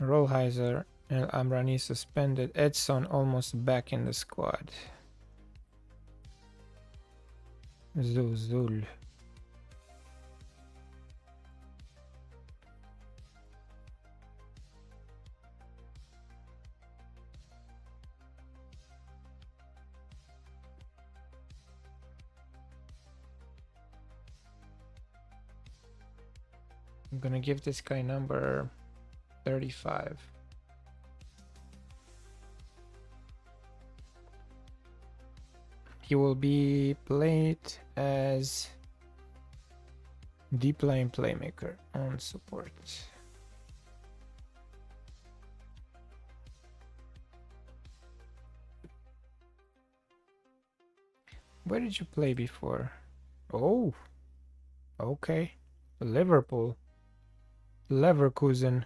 Rollheiser and Amrani suspended. Edson almost back in the squad. Zul. I'm gonna give this guy number 35. He will be played as deep line playmaker on support. Where did you play before? Oh, okay. Liverpool. Leverkusen.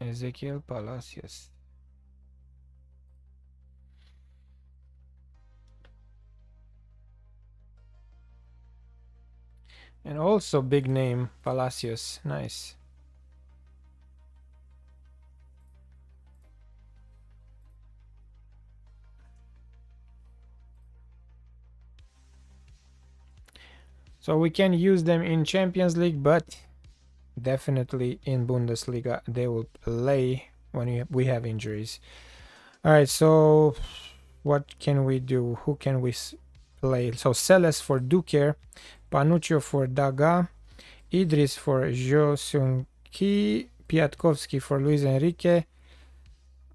Ezequiel Palacios. And also big name, Palacios. Nice. So we can use them in Champions League, but definitely in Bundesliga they will play when we have injuries. All right, so what can we do? Who can we play? So Celes for Duker, Panuccio for Daga, Idris for Jo Seung-ki, Piatkowski for Luis Enrique.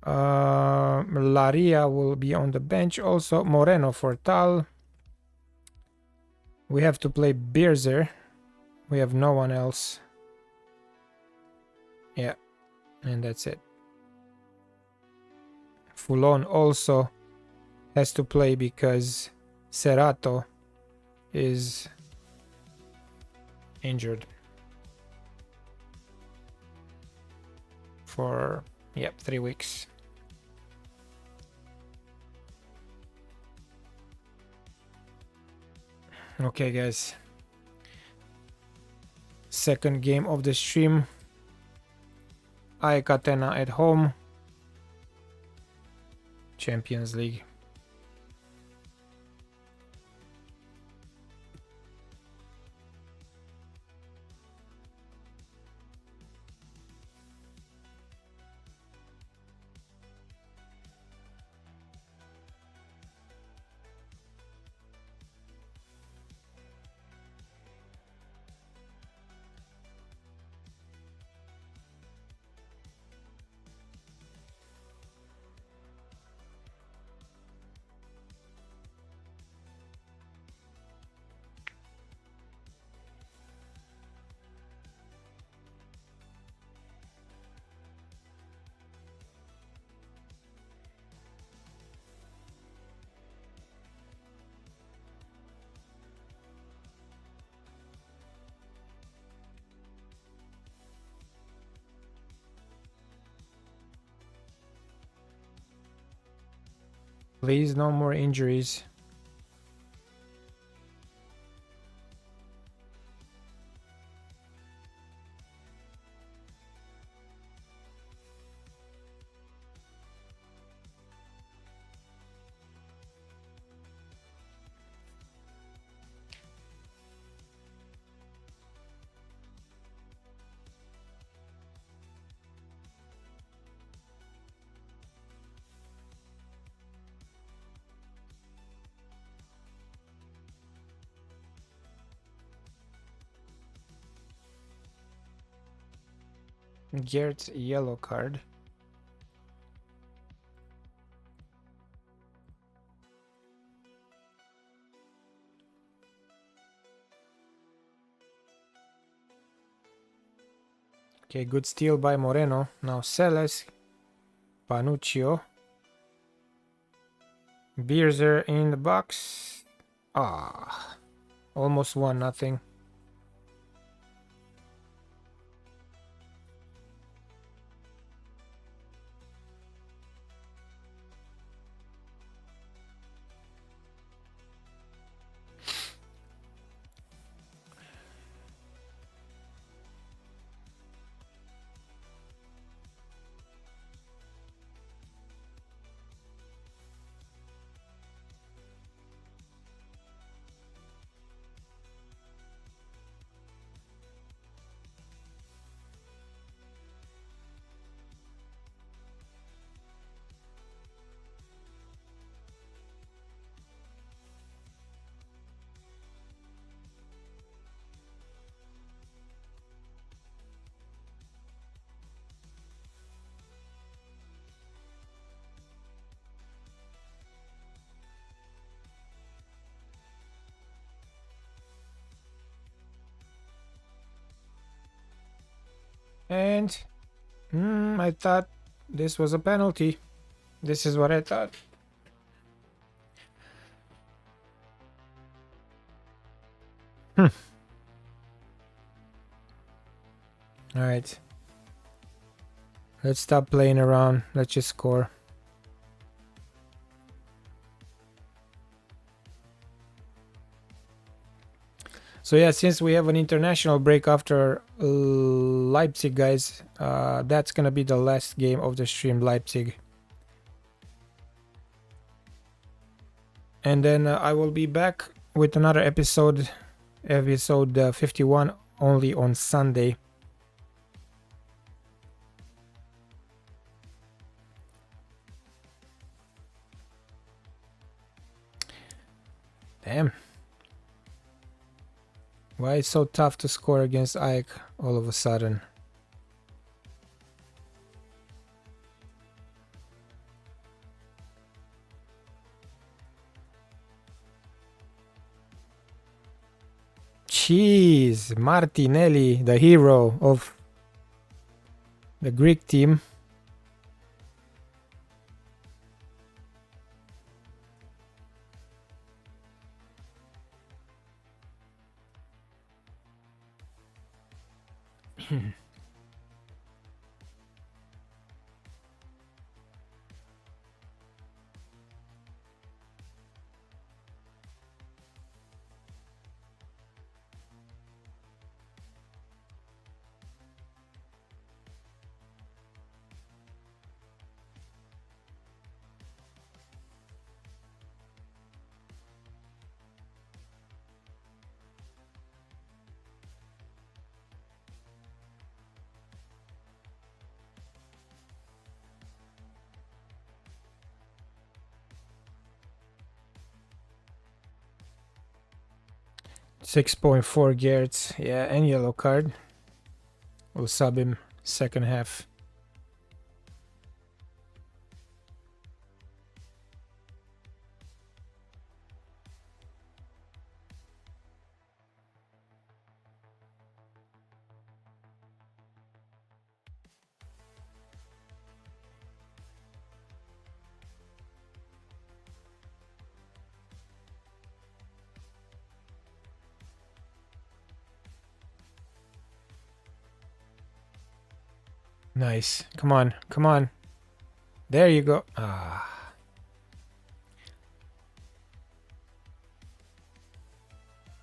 Laria will be on the bench. Also Moreno for Tal. We have to play Beerzer. We have no one else. Yeah, and that's it. Foulon also has to play because Cerato is injured for 3 weeks. Okay, guys. Second game of the stream. AEK Athena at home. Champions League. Please, no more injuries. Geert's yellow card. Okay, good steal by Moreno. Now Celes, Panuccio. Beers are in the box. Ah, almost 1-0. And I thought this was a penalty. This is what I thought. All right. Let's stop playing around. Let's just score. So yeah, since we have an international break after Leipzig, guys, that's gonna be the last game of the stream, Leipzig. And then I will be back with another episode 51, only on Sunday. Damn. Why it's so tough to score against Ike all of a sudden? Jeez, Martinelli, the hero of the Greek team. .4 Gertz, yeah, and yellow card. We'll sub him second half. Nice. Come on, come on. There you go. Ah.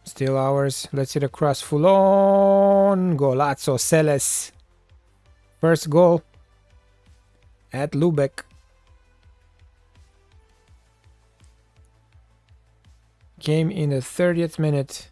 Still ours. Let's hit a cross full on. Golazzo Celes. First goal at Lubeck. Came in the 30th minute.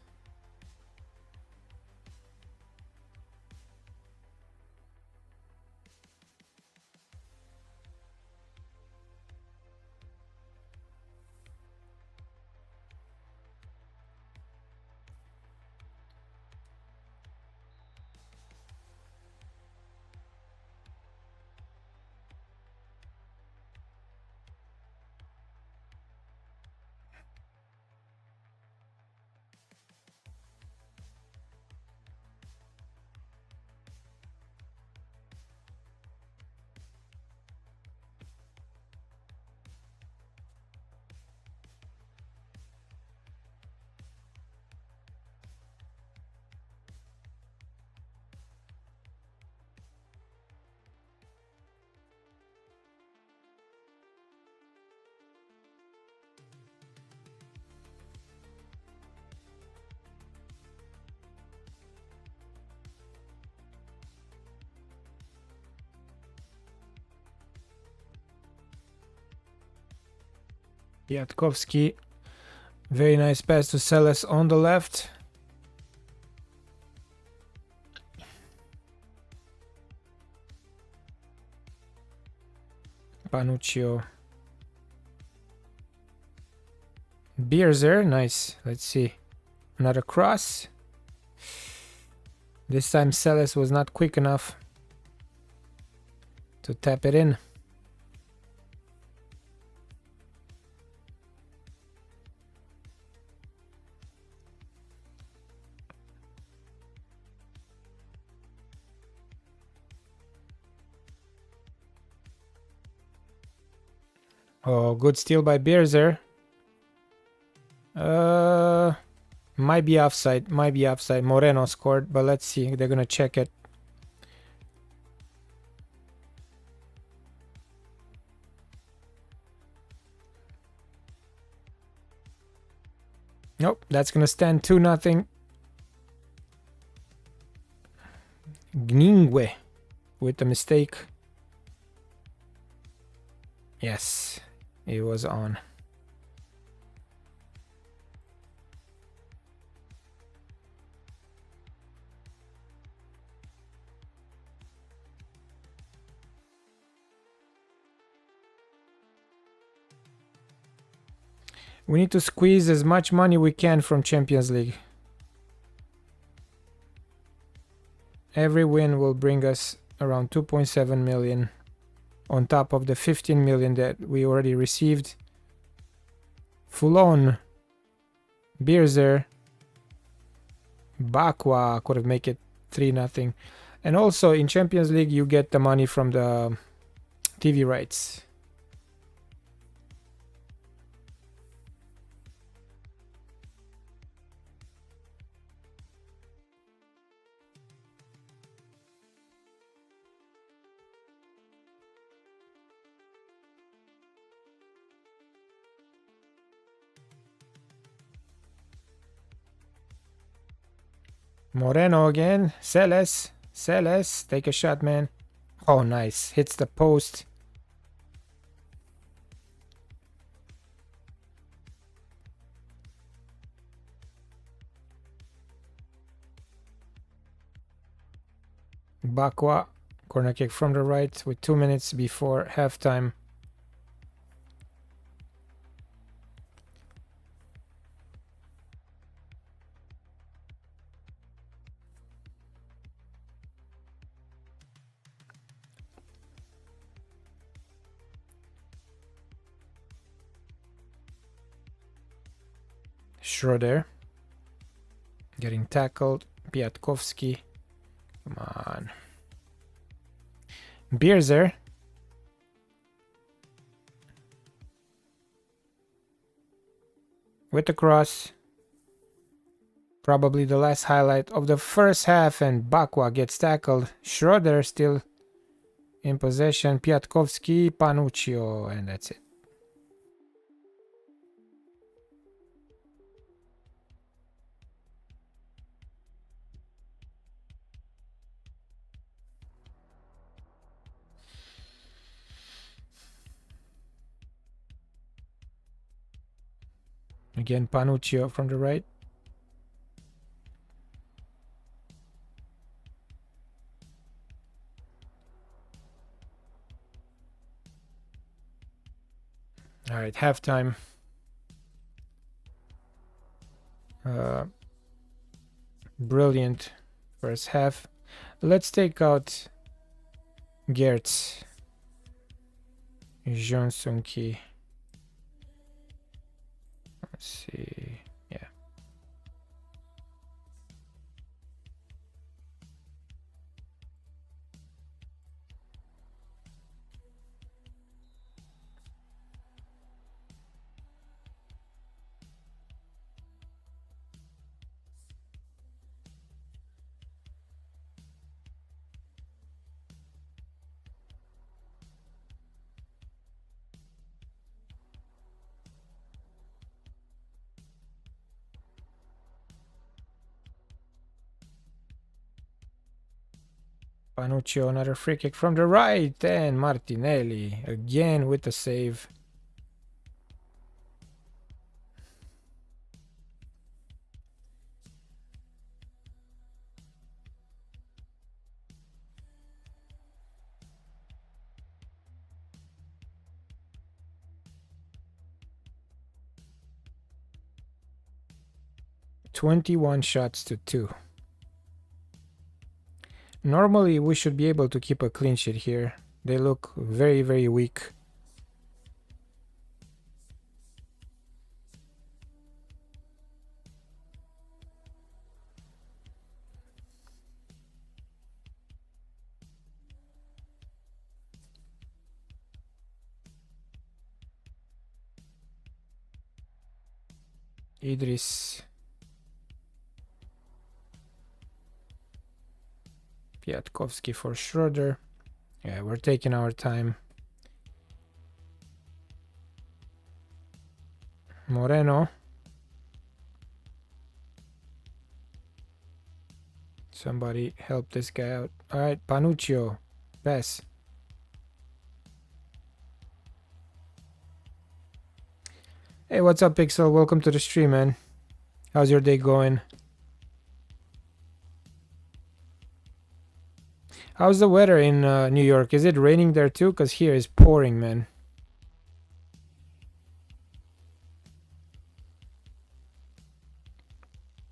Piatkowski. Very nice pass to Seles on the left. Panuccio. Bierzer, nice. Let's see. Another cross. This time Seles was not quick enough to tap it in. Oh, good steal by Bierzer. Might be offside. Might be offside. Moreno scored, but let's see. They're gonna check it. Nope, that's gonna stand 2-0. Gningwe with the mistake. Yes, it was on. We need to squeeze as much money we can from Champions League. Every win will bring us around 2.7 million on top of the 15 million that we already received. Foulon, Bierzer, Bakwa could have made it 3-0. And also in Champions League you get the money from the TV rights. Moreno again. Seles. Seles. Take a shot, man. Oh, nice. Hits the post. Bakwa. Corner kick from the right with 2 minutes before halftime. Schroeder getting tackled. Piatkowski. Come on. Bierzer. With the cross. Probably the last highlight of the first half, and Bakwa gets tackled. Schroeder still in possession. Piatkowski, Panuccio, and that's it. Again, Panuccio from the right. All right, halftime. Brilliant first half. Let's take out Gertz. Johnson-Key. Let's see. Yeah. Panuccio, another free kick from the right, and Martinelli again with the save. 21 shots to 2. Normally we should be able to keep a clean sheet here. They look very, very weak. Idris. Piatkovsky for Schroeder. Yeah, we're taking our time. Moreno. Somebody help this guy out. All right, Panuccio. Pass. Hey, what's up, Pixel? Welcome to the stream, man. How's your day going? How's the weather in New York? Is it raining there too? Because here is pouring, man.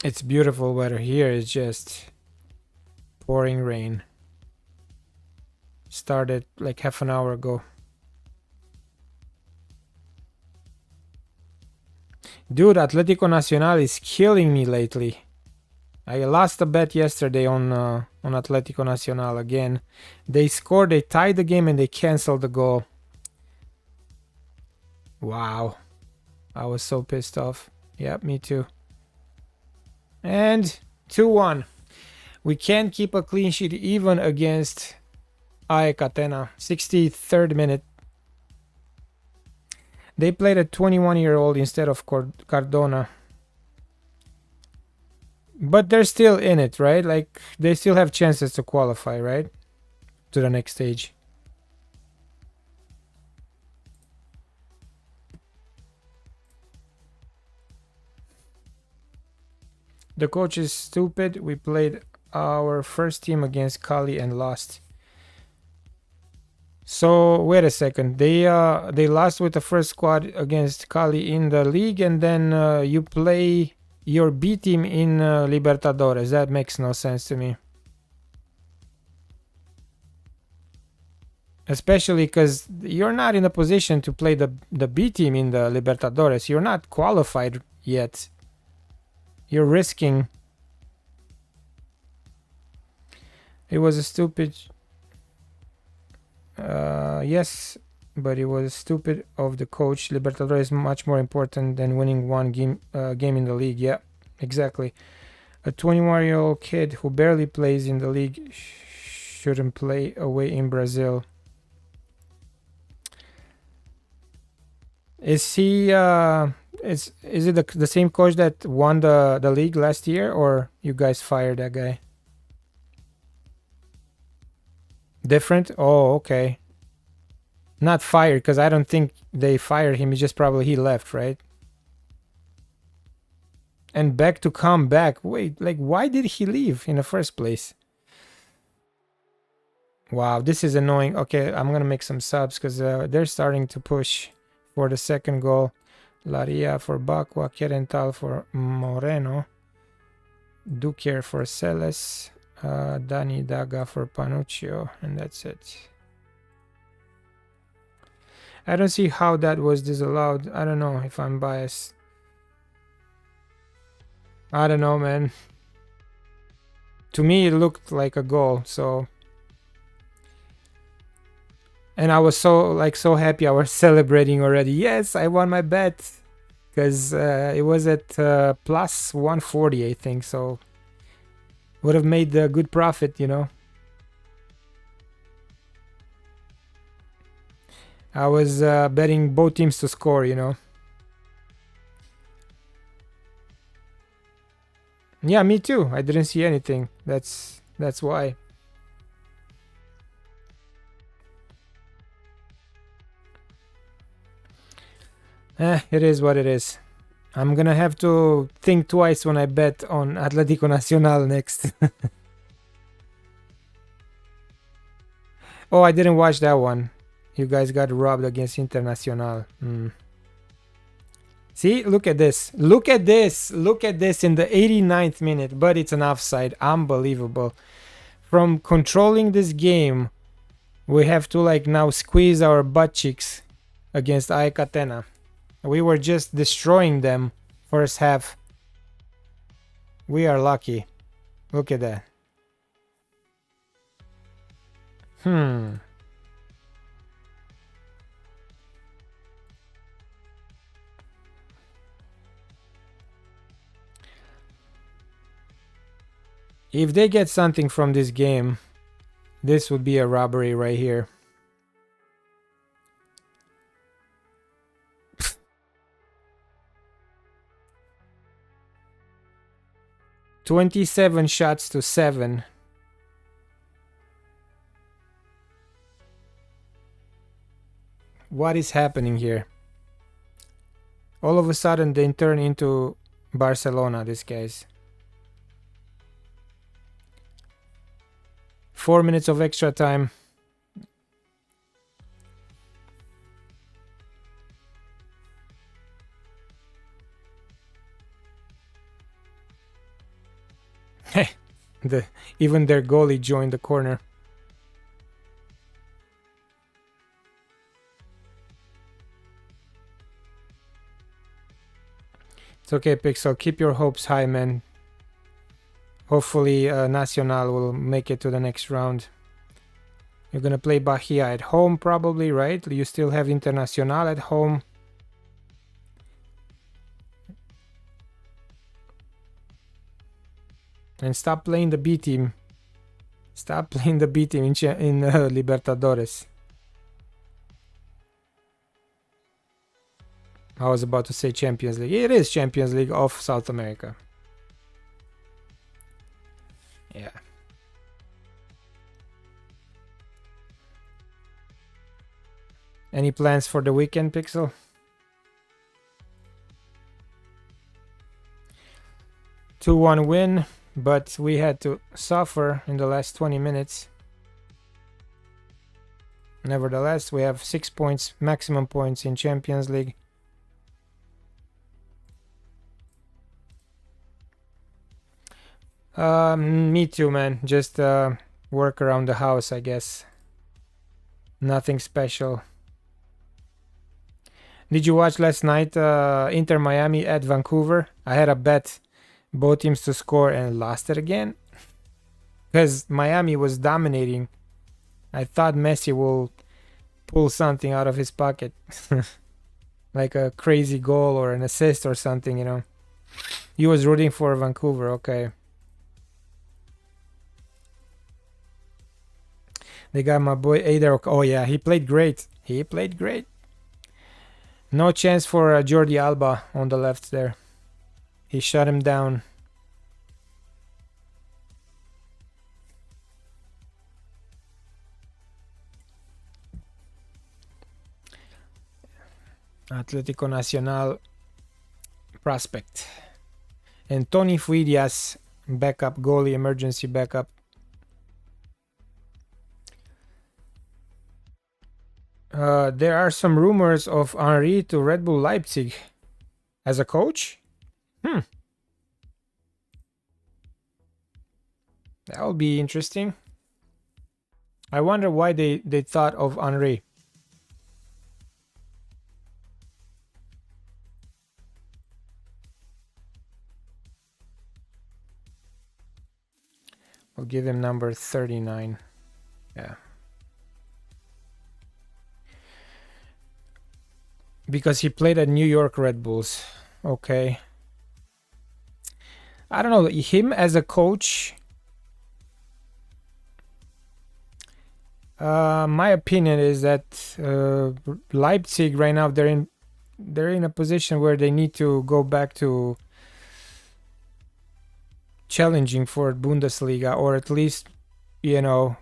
It's beautiful weather. Here is just pouring rain. Started like half an hour ago. Dude, Atlético Nacional is killing me lately. I lost a bet yesterday on Atlético Nacional again. They scored, they tied the game, and they canceled the goal. Wow. I was so pissed off. Yep, me too. And 2-1. We can't keep a clean sheet even against AEK Athena. 63rd minute. They played a 21-year-old instead of Cardona. But they're still in it, right? Like, they still have chances to qualify, right? To the next stage. The coach is stupid. We played our first team against Cali and lost. So wait a second. They lost with the first squad against Cali in the league, and then you play your B team in Libertadores. That makes no sense to me. Especially because you're not in a position to play the B team in the Libertadores. You're not qualified yet. You're risking. It was a stupid... yes, but it was stupid of the coach. Libertadores is much more important than winning one game in the league. Yeah, exactly. A 21-year-old kid who barely plays in the league shouldn't play away in Brazil. Is he is it the same coach that won the league last year, or you guys fired that guy? Different? Oh, okay. Not fired, because I don't think they fired him. It's just probably he left, right? And back to come back. Wait, like, why did he leave in the first place? Wow, this is annoying. Okay, I'm gonna make some subs because they're starting to push for the second goal. Laria for Bakwa, Querental for Moreno, Dukier for Celes, Dani Daga for Panuccio, and that's it. I don't see how that was disallowed. I don't know if I'm biased. I don't know, man. To me, it looked like a goal, so... And I was so happy. I was celebrating already. Yes, I won my bet. Because it was at plus 140, I think. So would have made a good profit, you know. I was betting both teams to score, you know. Yeah, me too. I didn't see anything. That's why. It is what it is. I'm gonna have to think twice when I bet on Atlético Nacional next. Oh, I didn't watch that one. You guys got robbed against Internacional. See, look at this. Look at this. Look at this in the 89th minute, but it's an offside. Unbelievable. From controlling this game, we have to like now squeeze our butt cheeks against AEK Athena. We were just destroying them first half. We are lucky. Look at that. If they get something from this game, this would be a robbery right here. "27 shots to 7. What is happening here? All of a sudden they turn into Barcelona, these guys. 4 minutes of extra time. Even their goalie joined the corner. It's okay, Pixel. Keep your hopes high, man. Hopefully Nacional will make it to the next round. You're gonna play Bahia at home probably, right? You still have Internacional at home. And stop playing the B team. Stop playing the B team in Libertadores. I was about to say Champions League. It is Champions League of South America. Yeah. Any plans for the weekend, Pixel? "2-1 win, but we had to suffer in the last 20 minutes. Nevertheless, we have 6 points, maximum points in Champions League. Me too, man. Just work around the house, I guess. Nothing special. Did you watch last night Inter Miami at Vancouver? I had a bet both teams to score and lost it again. Because Miami was dominating. I thought Messi will pull something out of his pocket. Like a crazy goal or an assist or something, you know. He was rooting for Vancouver, okay. They got my boy Ader. Oh yeah, he played great. He played great. No chance for Jordi Alba on the left there. He shut him down. Atlético Nacional prospect. And Tony Fuidias, backup goalie, emergency backup. There are some rumors of Henry to Red Bull Leipzig as a coach. That would be interesting. I wonder why they thought of Henry. We'll give him number 39. Yeah. Because he played at New York Red Bulls. Okay. I don't know. Him as a coach. My opinion is that Leipzig right now they're in a position where they need to go back to challenging for Bundesliga, or at least, you know,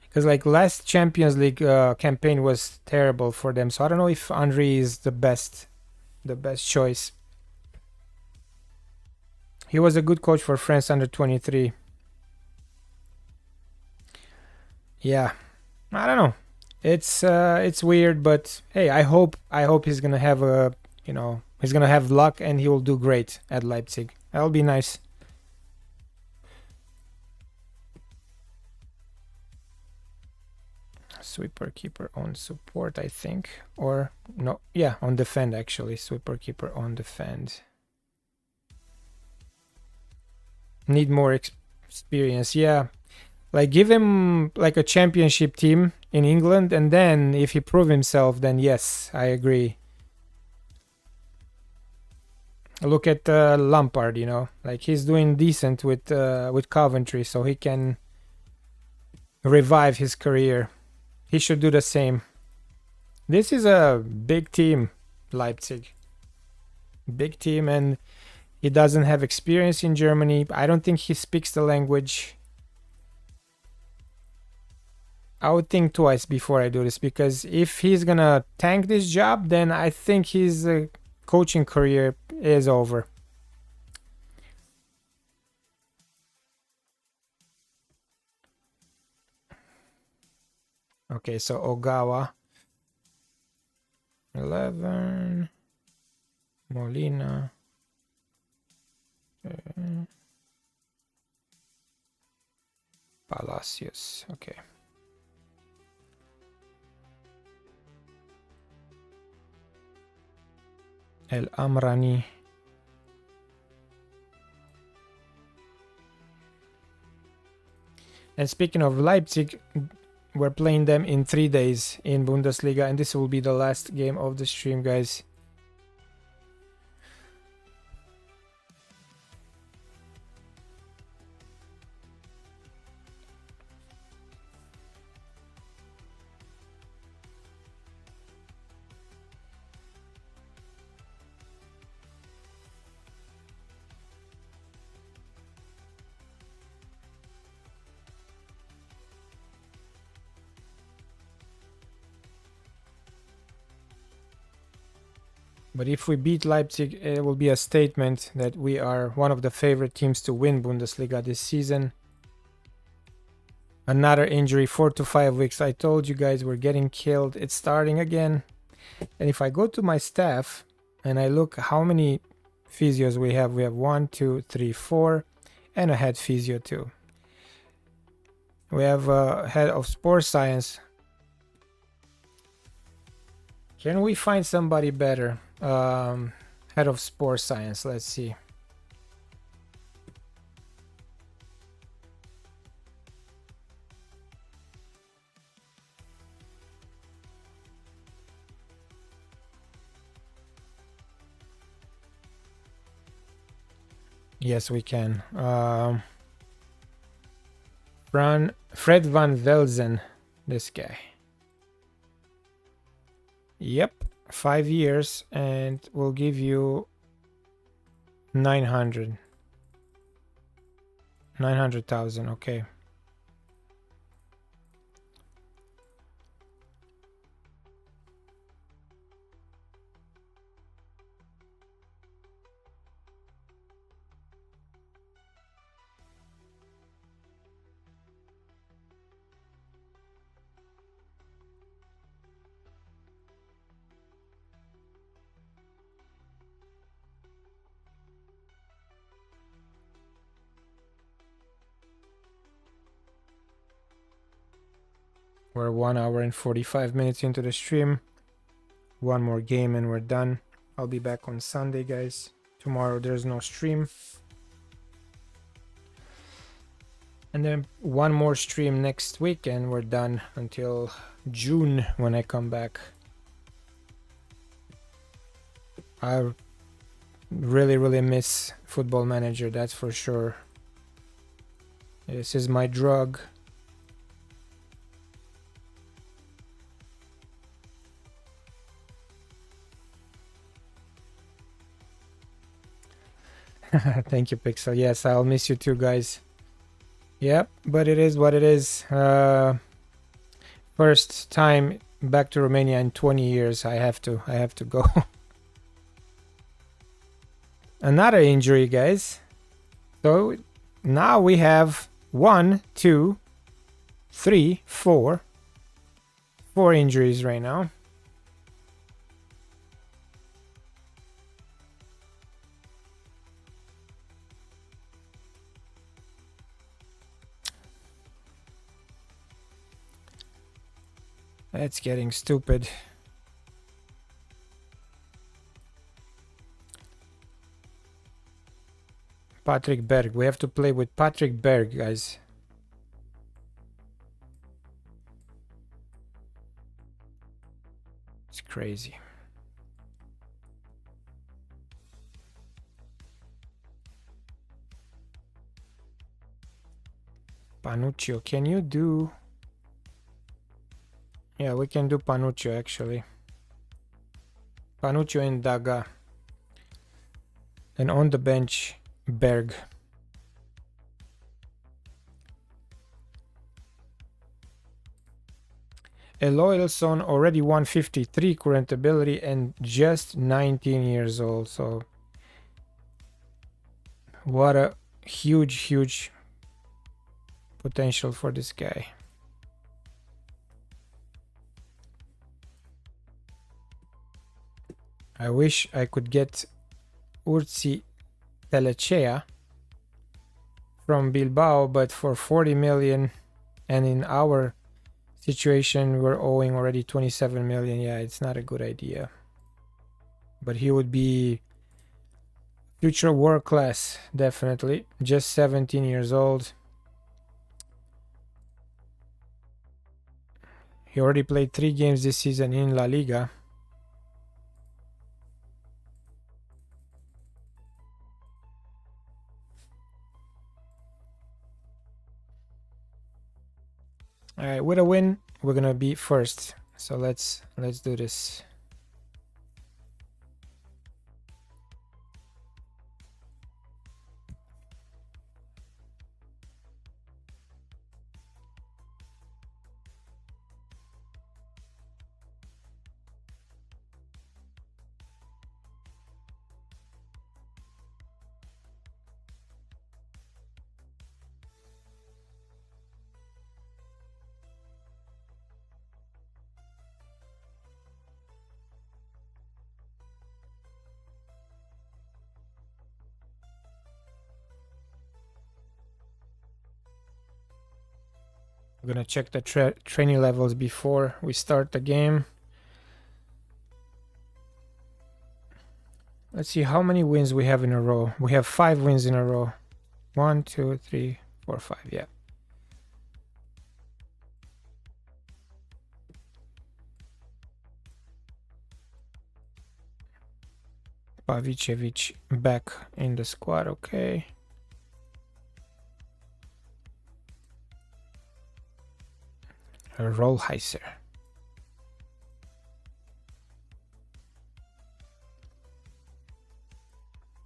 because like last Champions League campaign was terrible for them. So I don't know if Henry is the best choice. He was a good coach for France under 23. Yeah, I don't know. It's weird, but hey, I hope he's gonna have a, you know, He's gonna have luck and he will do great at Leipzig. That'll be nice. Sweeper keeper on support, I think. Or no, yeah, on defend actually. Sweeper keeper on defend. Need more experience, yeah. Like give him like a championship team in England, and then if he prove himself, then yes, I agree. Look at Lampard, you know, like he's doing decent with Coventry, so he can revive his career. He should do the same. This is a big team, Leipzig. Big team, and he doesn't have experience in Germany. I don't think he speaks the language. I would think twice before I do this, because if he's gonna tank this job, then I think his coaching career is over. Okay, so Ogawa. 11. Molina. Palacios. Okay. El Amrani. And speaking of Leipzig, we're playing them in 3 days in Bundesliga, and this will be the last game of the stream, guys. But if we beat Leipzig, it will be a statement that we are one of the favorite teams to win Bundesliga this season. Another injury, 4 to 5 weeks. I told you guys we're getting killed. It's starting again. And if I go to my staff and I look how many physios we have 1, 2, 3, 4, and a head physio too. We have a head of sports science. Can we find somebody better? Head of sports science, let's see. Yes, we can. Fred van Velzen, this guy. Yep, 5 years, and we'll give you 900,000. Okay. We're 1 hour and 45 minutes into the stream. One more game and we're done. I'll be back on Sunday, guys. Tomorrow there's no stream. And then one more stream next week and we're done until June when I come back. I really miss Football Manager, that's for sure. This is my drug. Thank you, Pixel. Yes, I'll miss you too, guys. Yep, but it is what it is. First time back to Romania in 20 years. I have to go. Another injury, guys. So now we have 1, 2, 3, 4 injuries right now. That's getting stupid. Patrick Berg. We have to play with Patrick Berg, guys. It's crazy. Panuccio, can you do... Yeah, we can do Panuccio actually. Panuccio and Daga. And on the bench, Berg. Eloilson already 153 current ability and just 19 years old. So what a huge potential for this guy. I wish I could get Urzi Telechea from Bilbao, but for 40 million, and in our situation we're owing already 27 million. Yeah, it's not a good idea. But he would be future world class, definitely. Just 17 years old. He already played 3 games this season in La Liga. All right, with a win, we're gonna be first. So let's do this. We're gonna check the training levels before we start the game. Let's see how many wins we have in a row. We have 5 wins in a row. 1, 2, 3, 4, 5. Yeah. Pavicevic back in the squad. Okay. Rollheiser.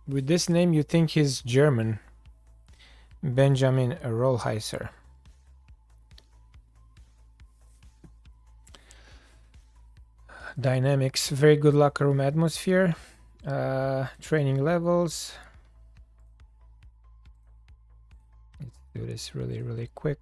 With this name, you think he's German. Benjamin Rollheiser. Dynamics, very good locker room atmosphere. Training levels. Let's do this really quick.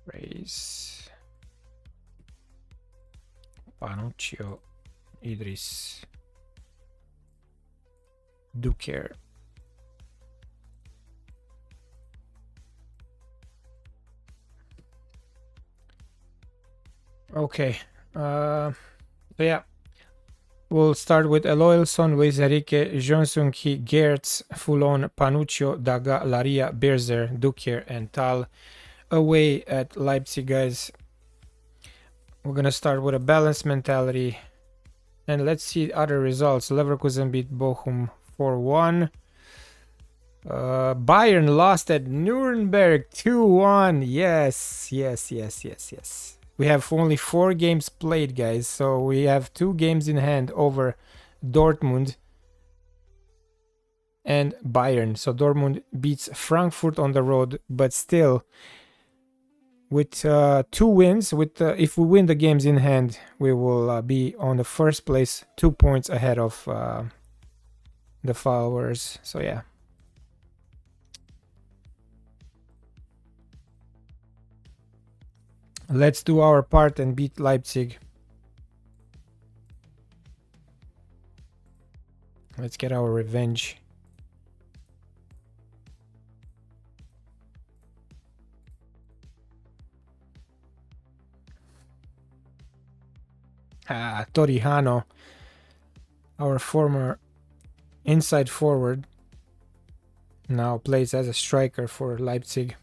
Race. Panuccio, Idris, Duker. Okay. So yeah. We'll start with Eloilson, Luis Enrique, Jean-Sung-Ki, Gertz, Foulon, Panuccio, Daga, Laria, Berzer, Duker, and Tal. Away at Leipzig, guys. We're gonna start with a balanced mentality, and let's see other results. Leverkusen beat Bochum 4-1. Bayern lost at Nuremberg 2-1. Yes. We have only 4 games played, guys, so we have 2 games in hand over Dortmund and Bayern. So Dortmund beats Frankfurt on the road, but still with 2 wins. With if we win the games in hand, we will be on the first place, 2 points ahead of the followers. So yeah. Let's do our part and beat Leipzig. Let's get our revenge. Torihano, our former inside forward, now plays as a striker for Leipzig.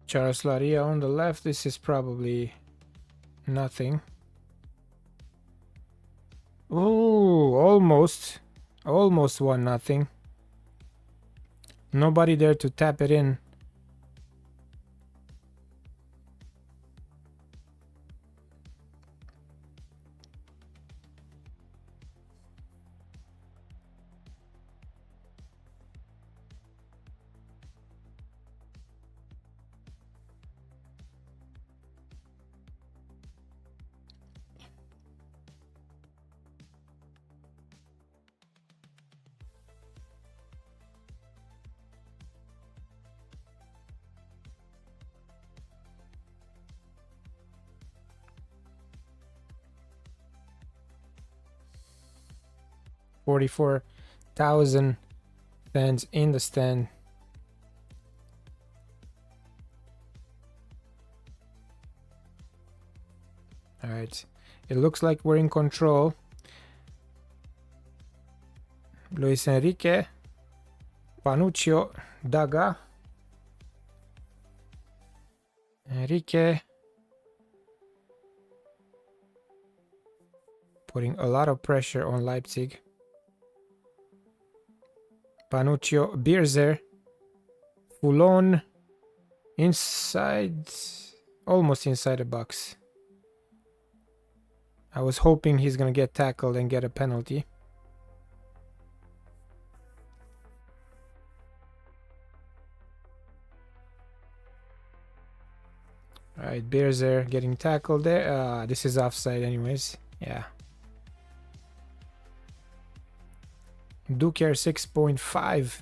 Charles Laria on the left. This is probably nothing. Oh, almost 1-0. Nobody there to tap it in. $44,000 fans in the stand. All right, it looks like we're in control. Luis Enrique, Panuccio, Daga, Enrique, putting a lot of pressure on Leipzig. Panuccio, Birzer, Foulon, inside, almost inside the box. I was hoping he's gonna get tackled and get a penalty. Alright, Birzer getting tackled there. This is offside anyways. Yeah. Duker 6.5.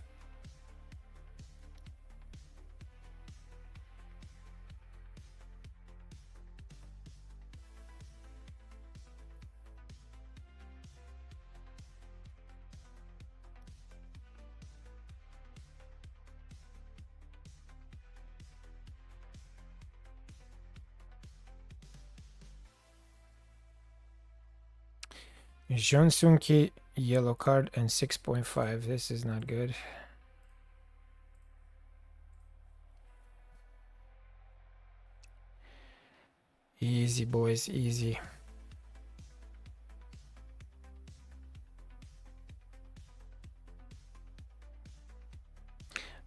Jonsunki, yellow card and 6.5. This is not good. Easy, boys, easy.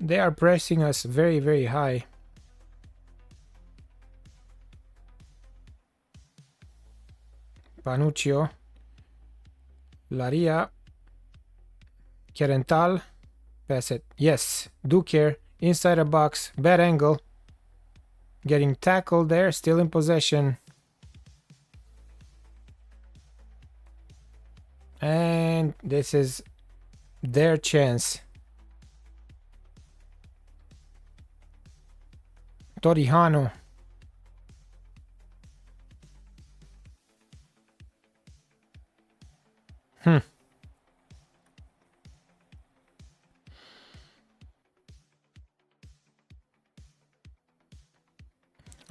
They are pressing us very, very high. Panuccio, Laria, Kerental, pass it. Yes, Duker, inside a box, bad angle. Getting tackled there, still in possession. And this is their chance. Torihano.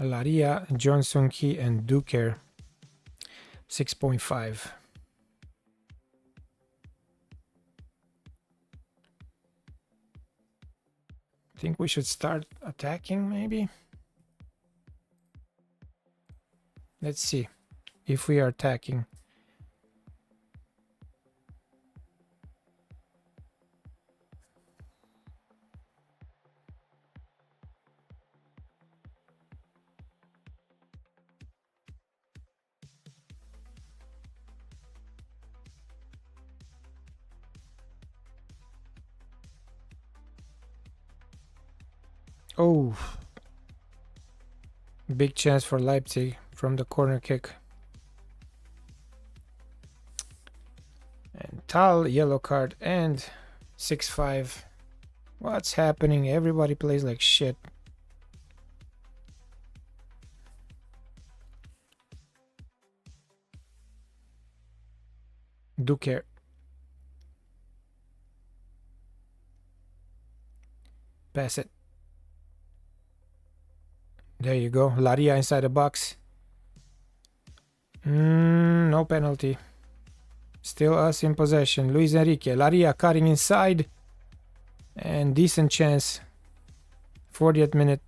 Laria, Johnson Key, and Duker 6.5. I think we should start attacking, maybe. Let's see if we are attacking. Oh, big chance for Leipzig from the corner kick. And Tal, yellow card, and 6-5. What's happening? Everybody plays like shit. Duker. Pass it. There you go. Laria inside the box. No penalty. Still us in possession. Luis Enrique. Laria cutting inside. And decent chance. 40th minute.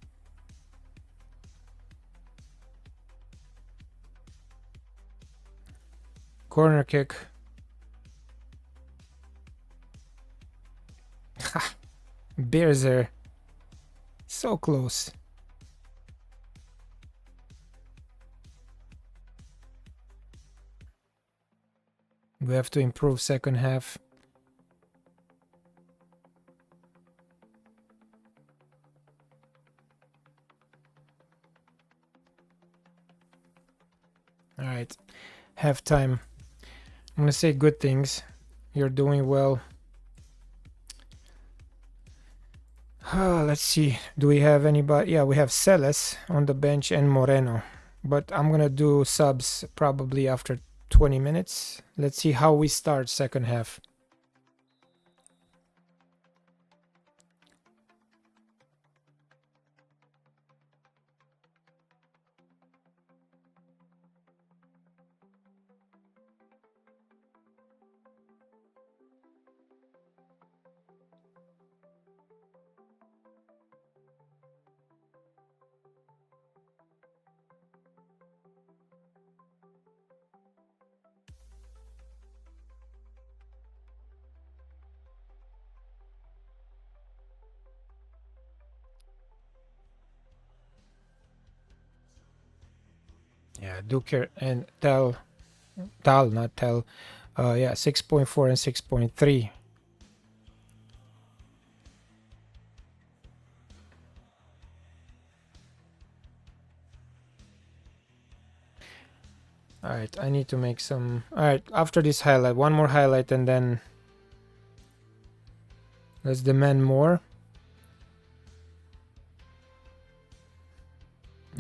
Corner kick. Ha! Beerzer. So close. We have to improve second half. All right, halftime. I'm gonna say good things. You're doing well. Let's see. Do we have anybody? Yeah, we have Celes on the bench and Moreno. But I'm gonna do subs probably after 20 minutes. Let's see how we start second half. Yeah, Duker and Tal, not Tal. Yeah, 6.4 and 6.3. All right, I need to make some. All right, after this highlight, one more highlight, and then let's demand more.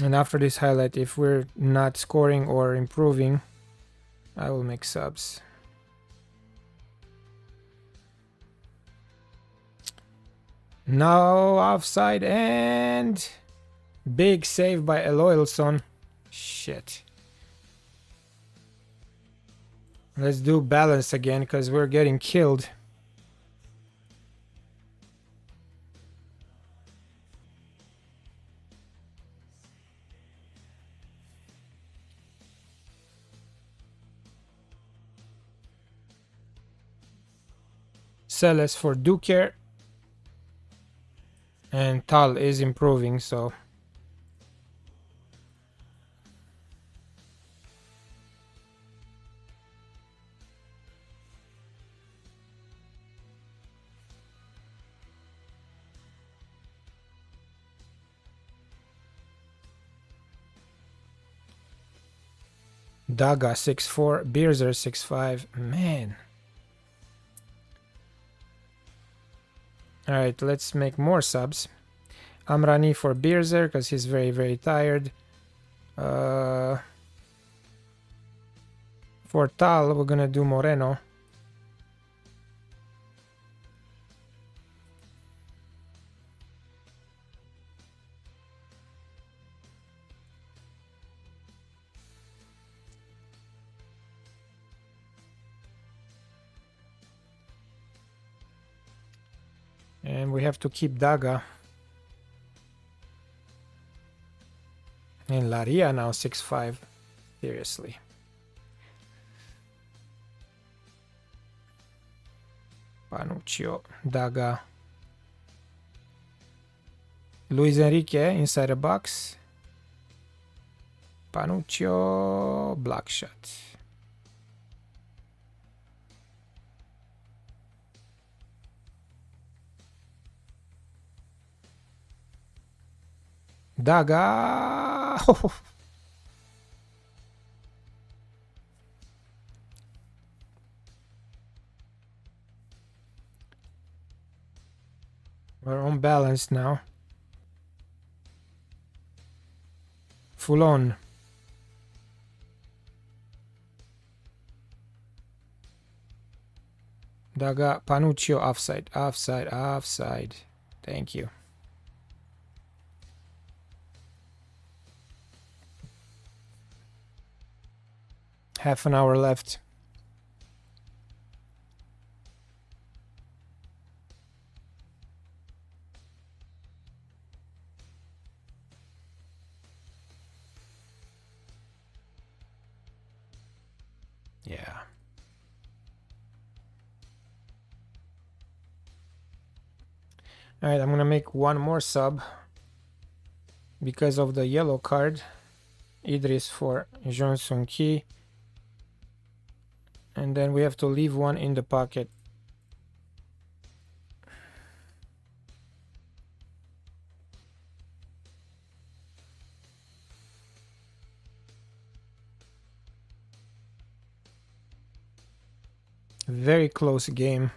And after this highlight, if we're not scoring or improving, I will make subs. No offside, and big save by Eloilson. Shit. Let's do balance again because we're getting killed. Celes for Duker. And Tal is improving, so Daga 6-4, Beerzer 6-5. Man. Alright, let's make more subs. Amrani for Beerzer because he's very, very tired. For Tal, we're gonna do Moreno. And we have to keep Daga. And Laria now 6-5. Seriously. Panuccio, Daga. Luis Enrique inside the box. Panuccio, block shot. Daga. We're on balance now. Full on. Daga, Panuccio, offside, offside, offside. Thank you. Half an hour left. Yeah. All right, I'm gonna make one more sub because of the yellow card. Idris for Johnson Key. And then we have to leave one in the pocket. Very close game.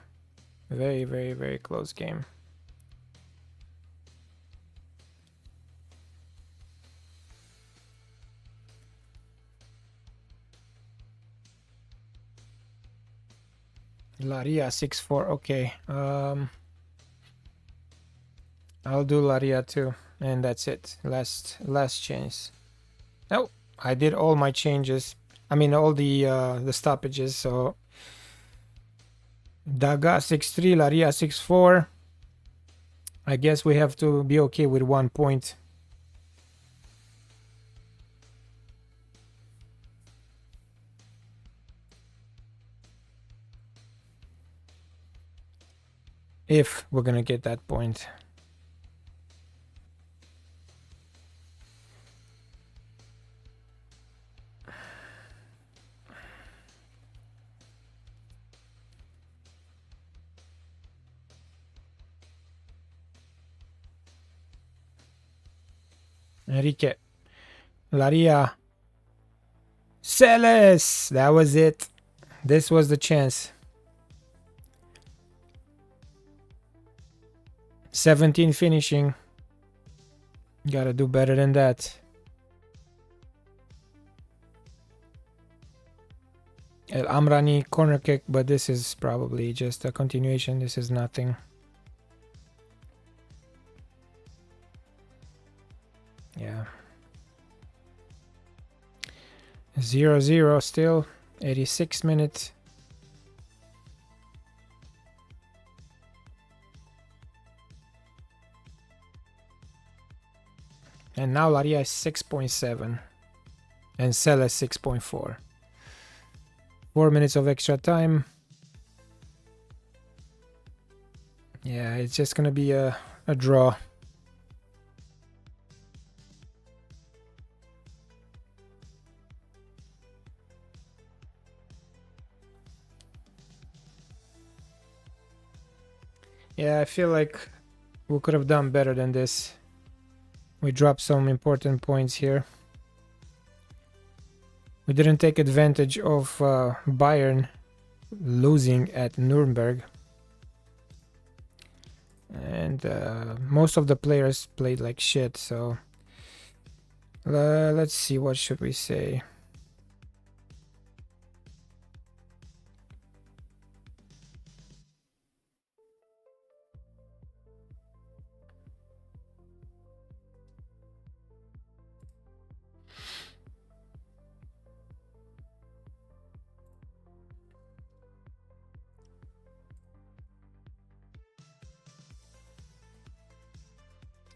Very, very, very close game. Laria 6-4. Okay. I'll do Laria too. And that's it. Last chance. Oh, I did all my changes. I mean all the stoppages, so Daga 6-3, Laria 6-4. I guess we have to be okay with 1 point. If we're gonna get that point. Enrique. Laria. Celes! That was it. This was the chance. 17 finishing. Gotta do better than that. El Amrani corner kick, but this is probably just a continuation. This is nothing. Yeah. 0-0 still. 86 minutes. And now Laria is 6.7 and Cel is 6.4. 4 minutes of extra time. Yeah, it's just gonna be a draw. Yeah, I feel like we could have done better than this. We dropped some important points here. We didn't take advantage of Bayern losing at Nuremberg. And most of the players played like shit, so let's see, what should we say?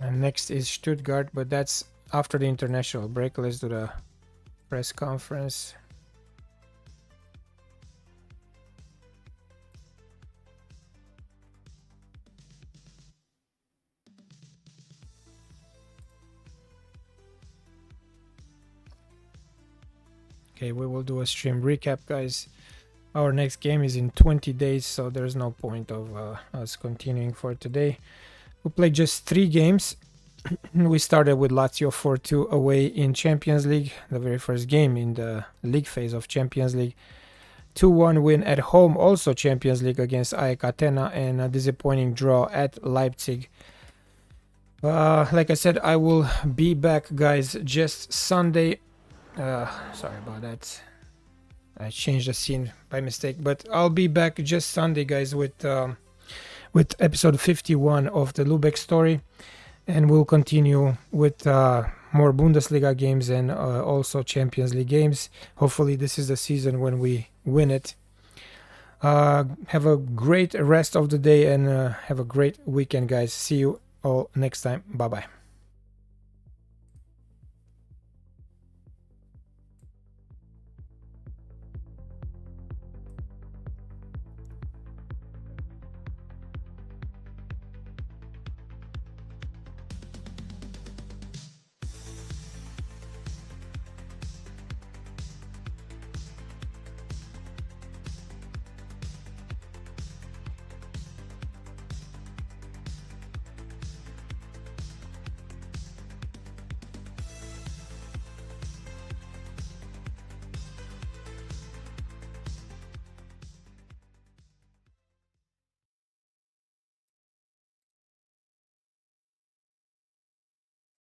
And next is Stuttgart, but that's after the international break. Let's do the press conference. Okay, we will do a stream recap, guys. Our next game is in 20 days, so there's no point of us continuing for today. We played just 3 games. We started with Lazio 4-2 away in Champions League, the very first game in the league phase of Champions League. 2-1 win at home, also Champions League against AEK Athena, and a disappointing draw at Leipzig. Like I said, I will be back, guys, just Sunday. Sorry about that. I changed the scene by mistake, but I'll be back just Sunday, guys, with episode 51 of the Lubeck story, and we'll continue with more Bundesliga games and also Champions League games. Hopefully this is the season when we win it. Have a great rest of the day and have a great weekend, guys. See you all next time. Bye bye.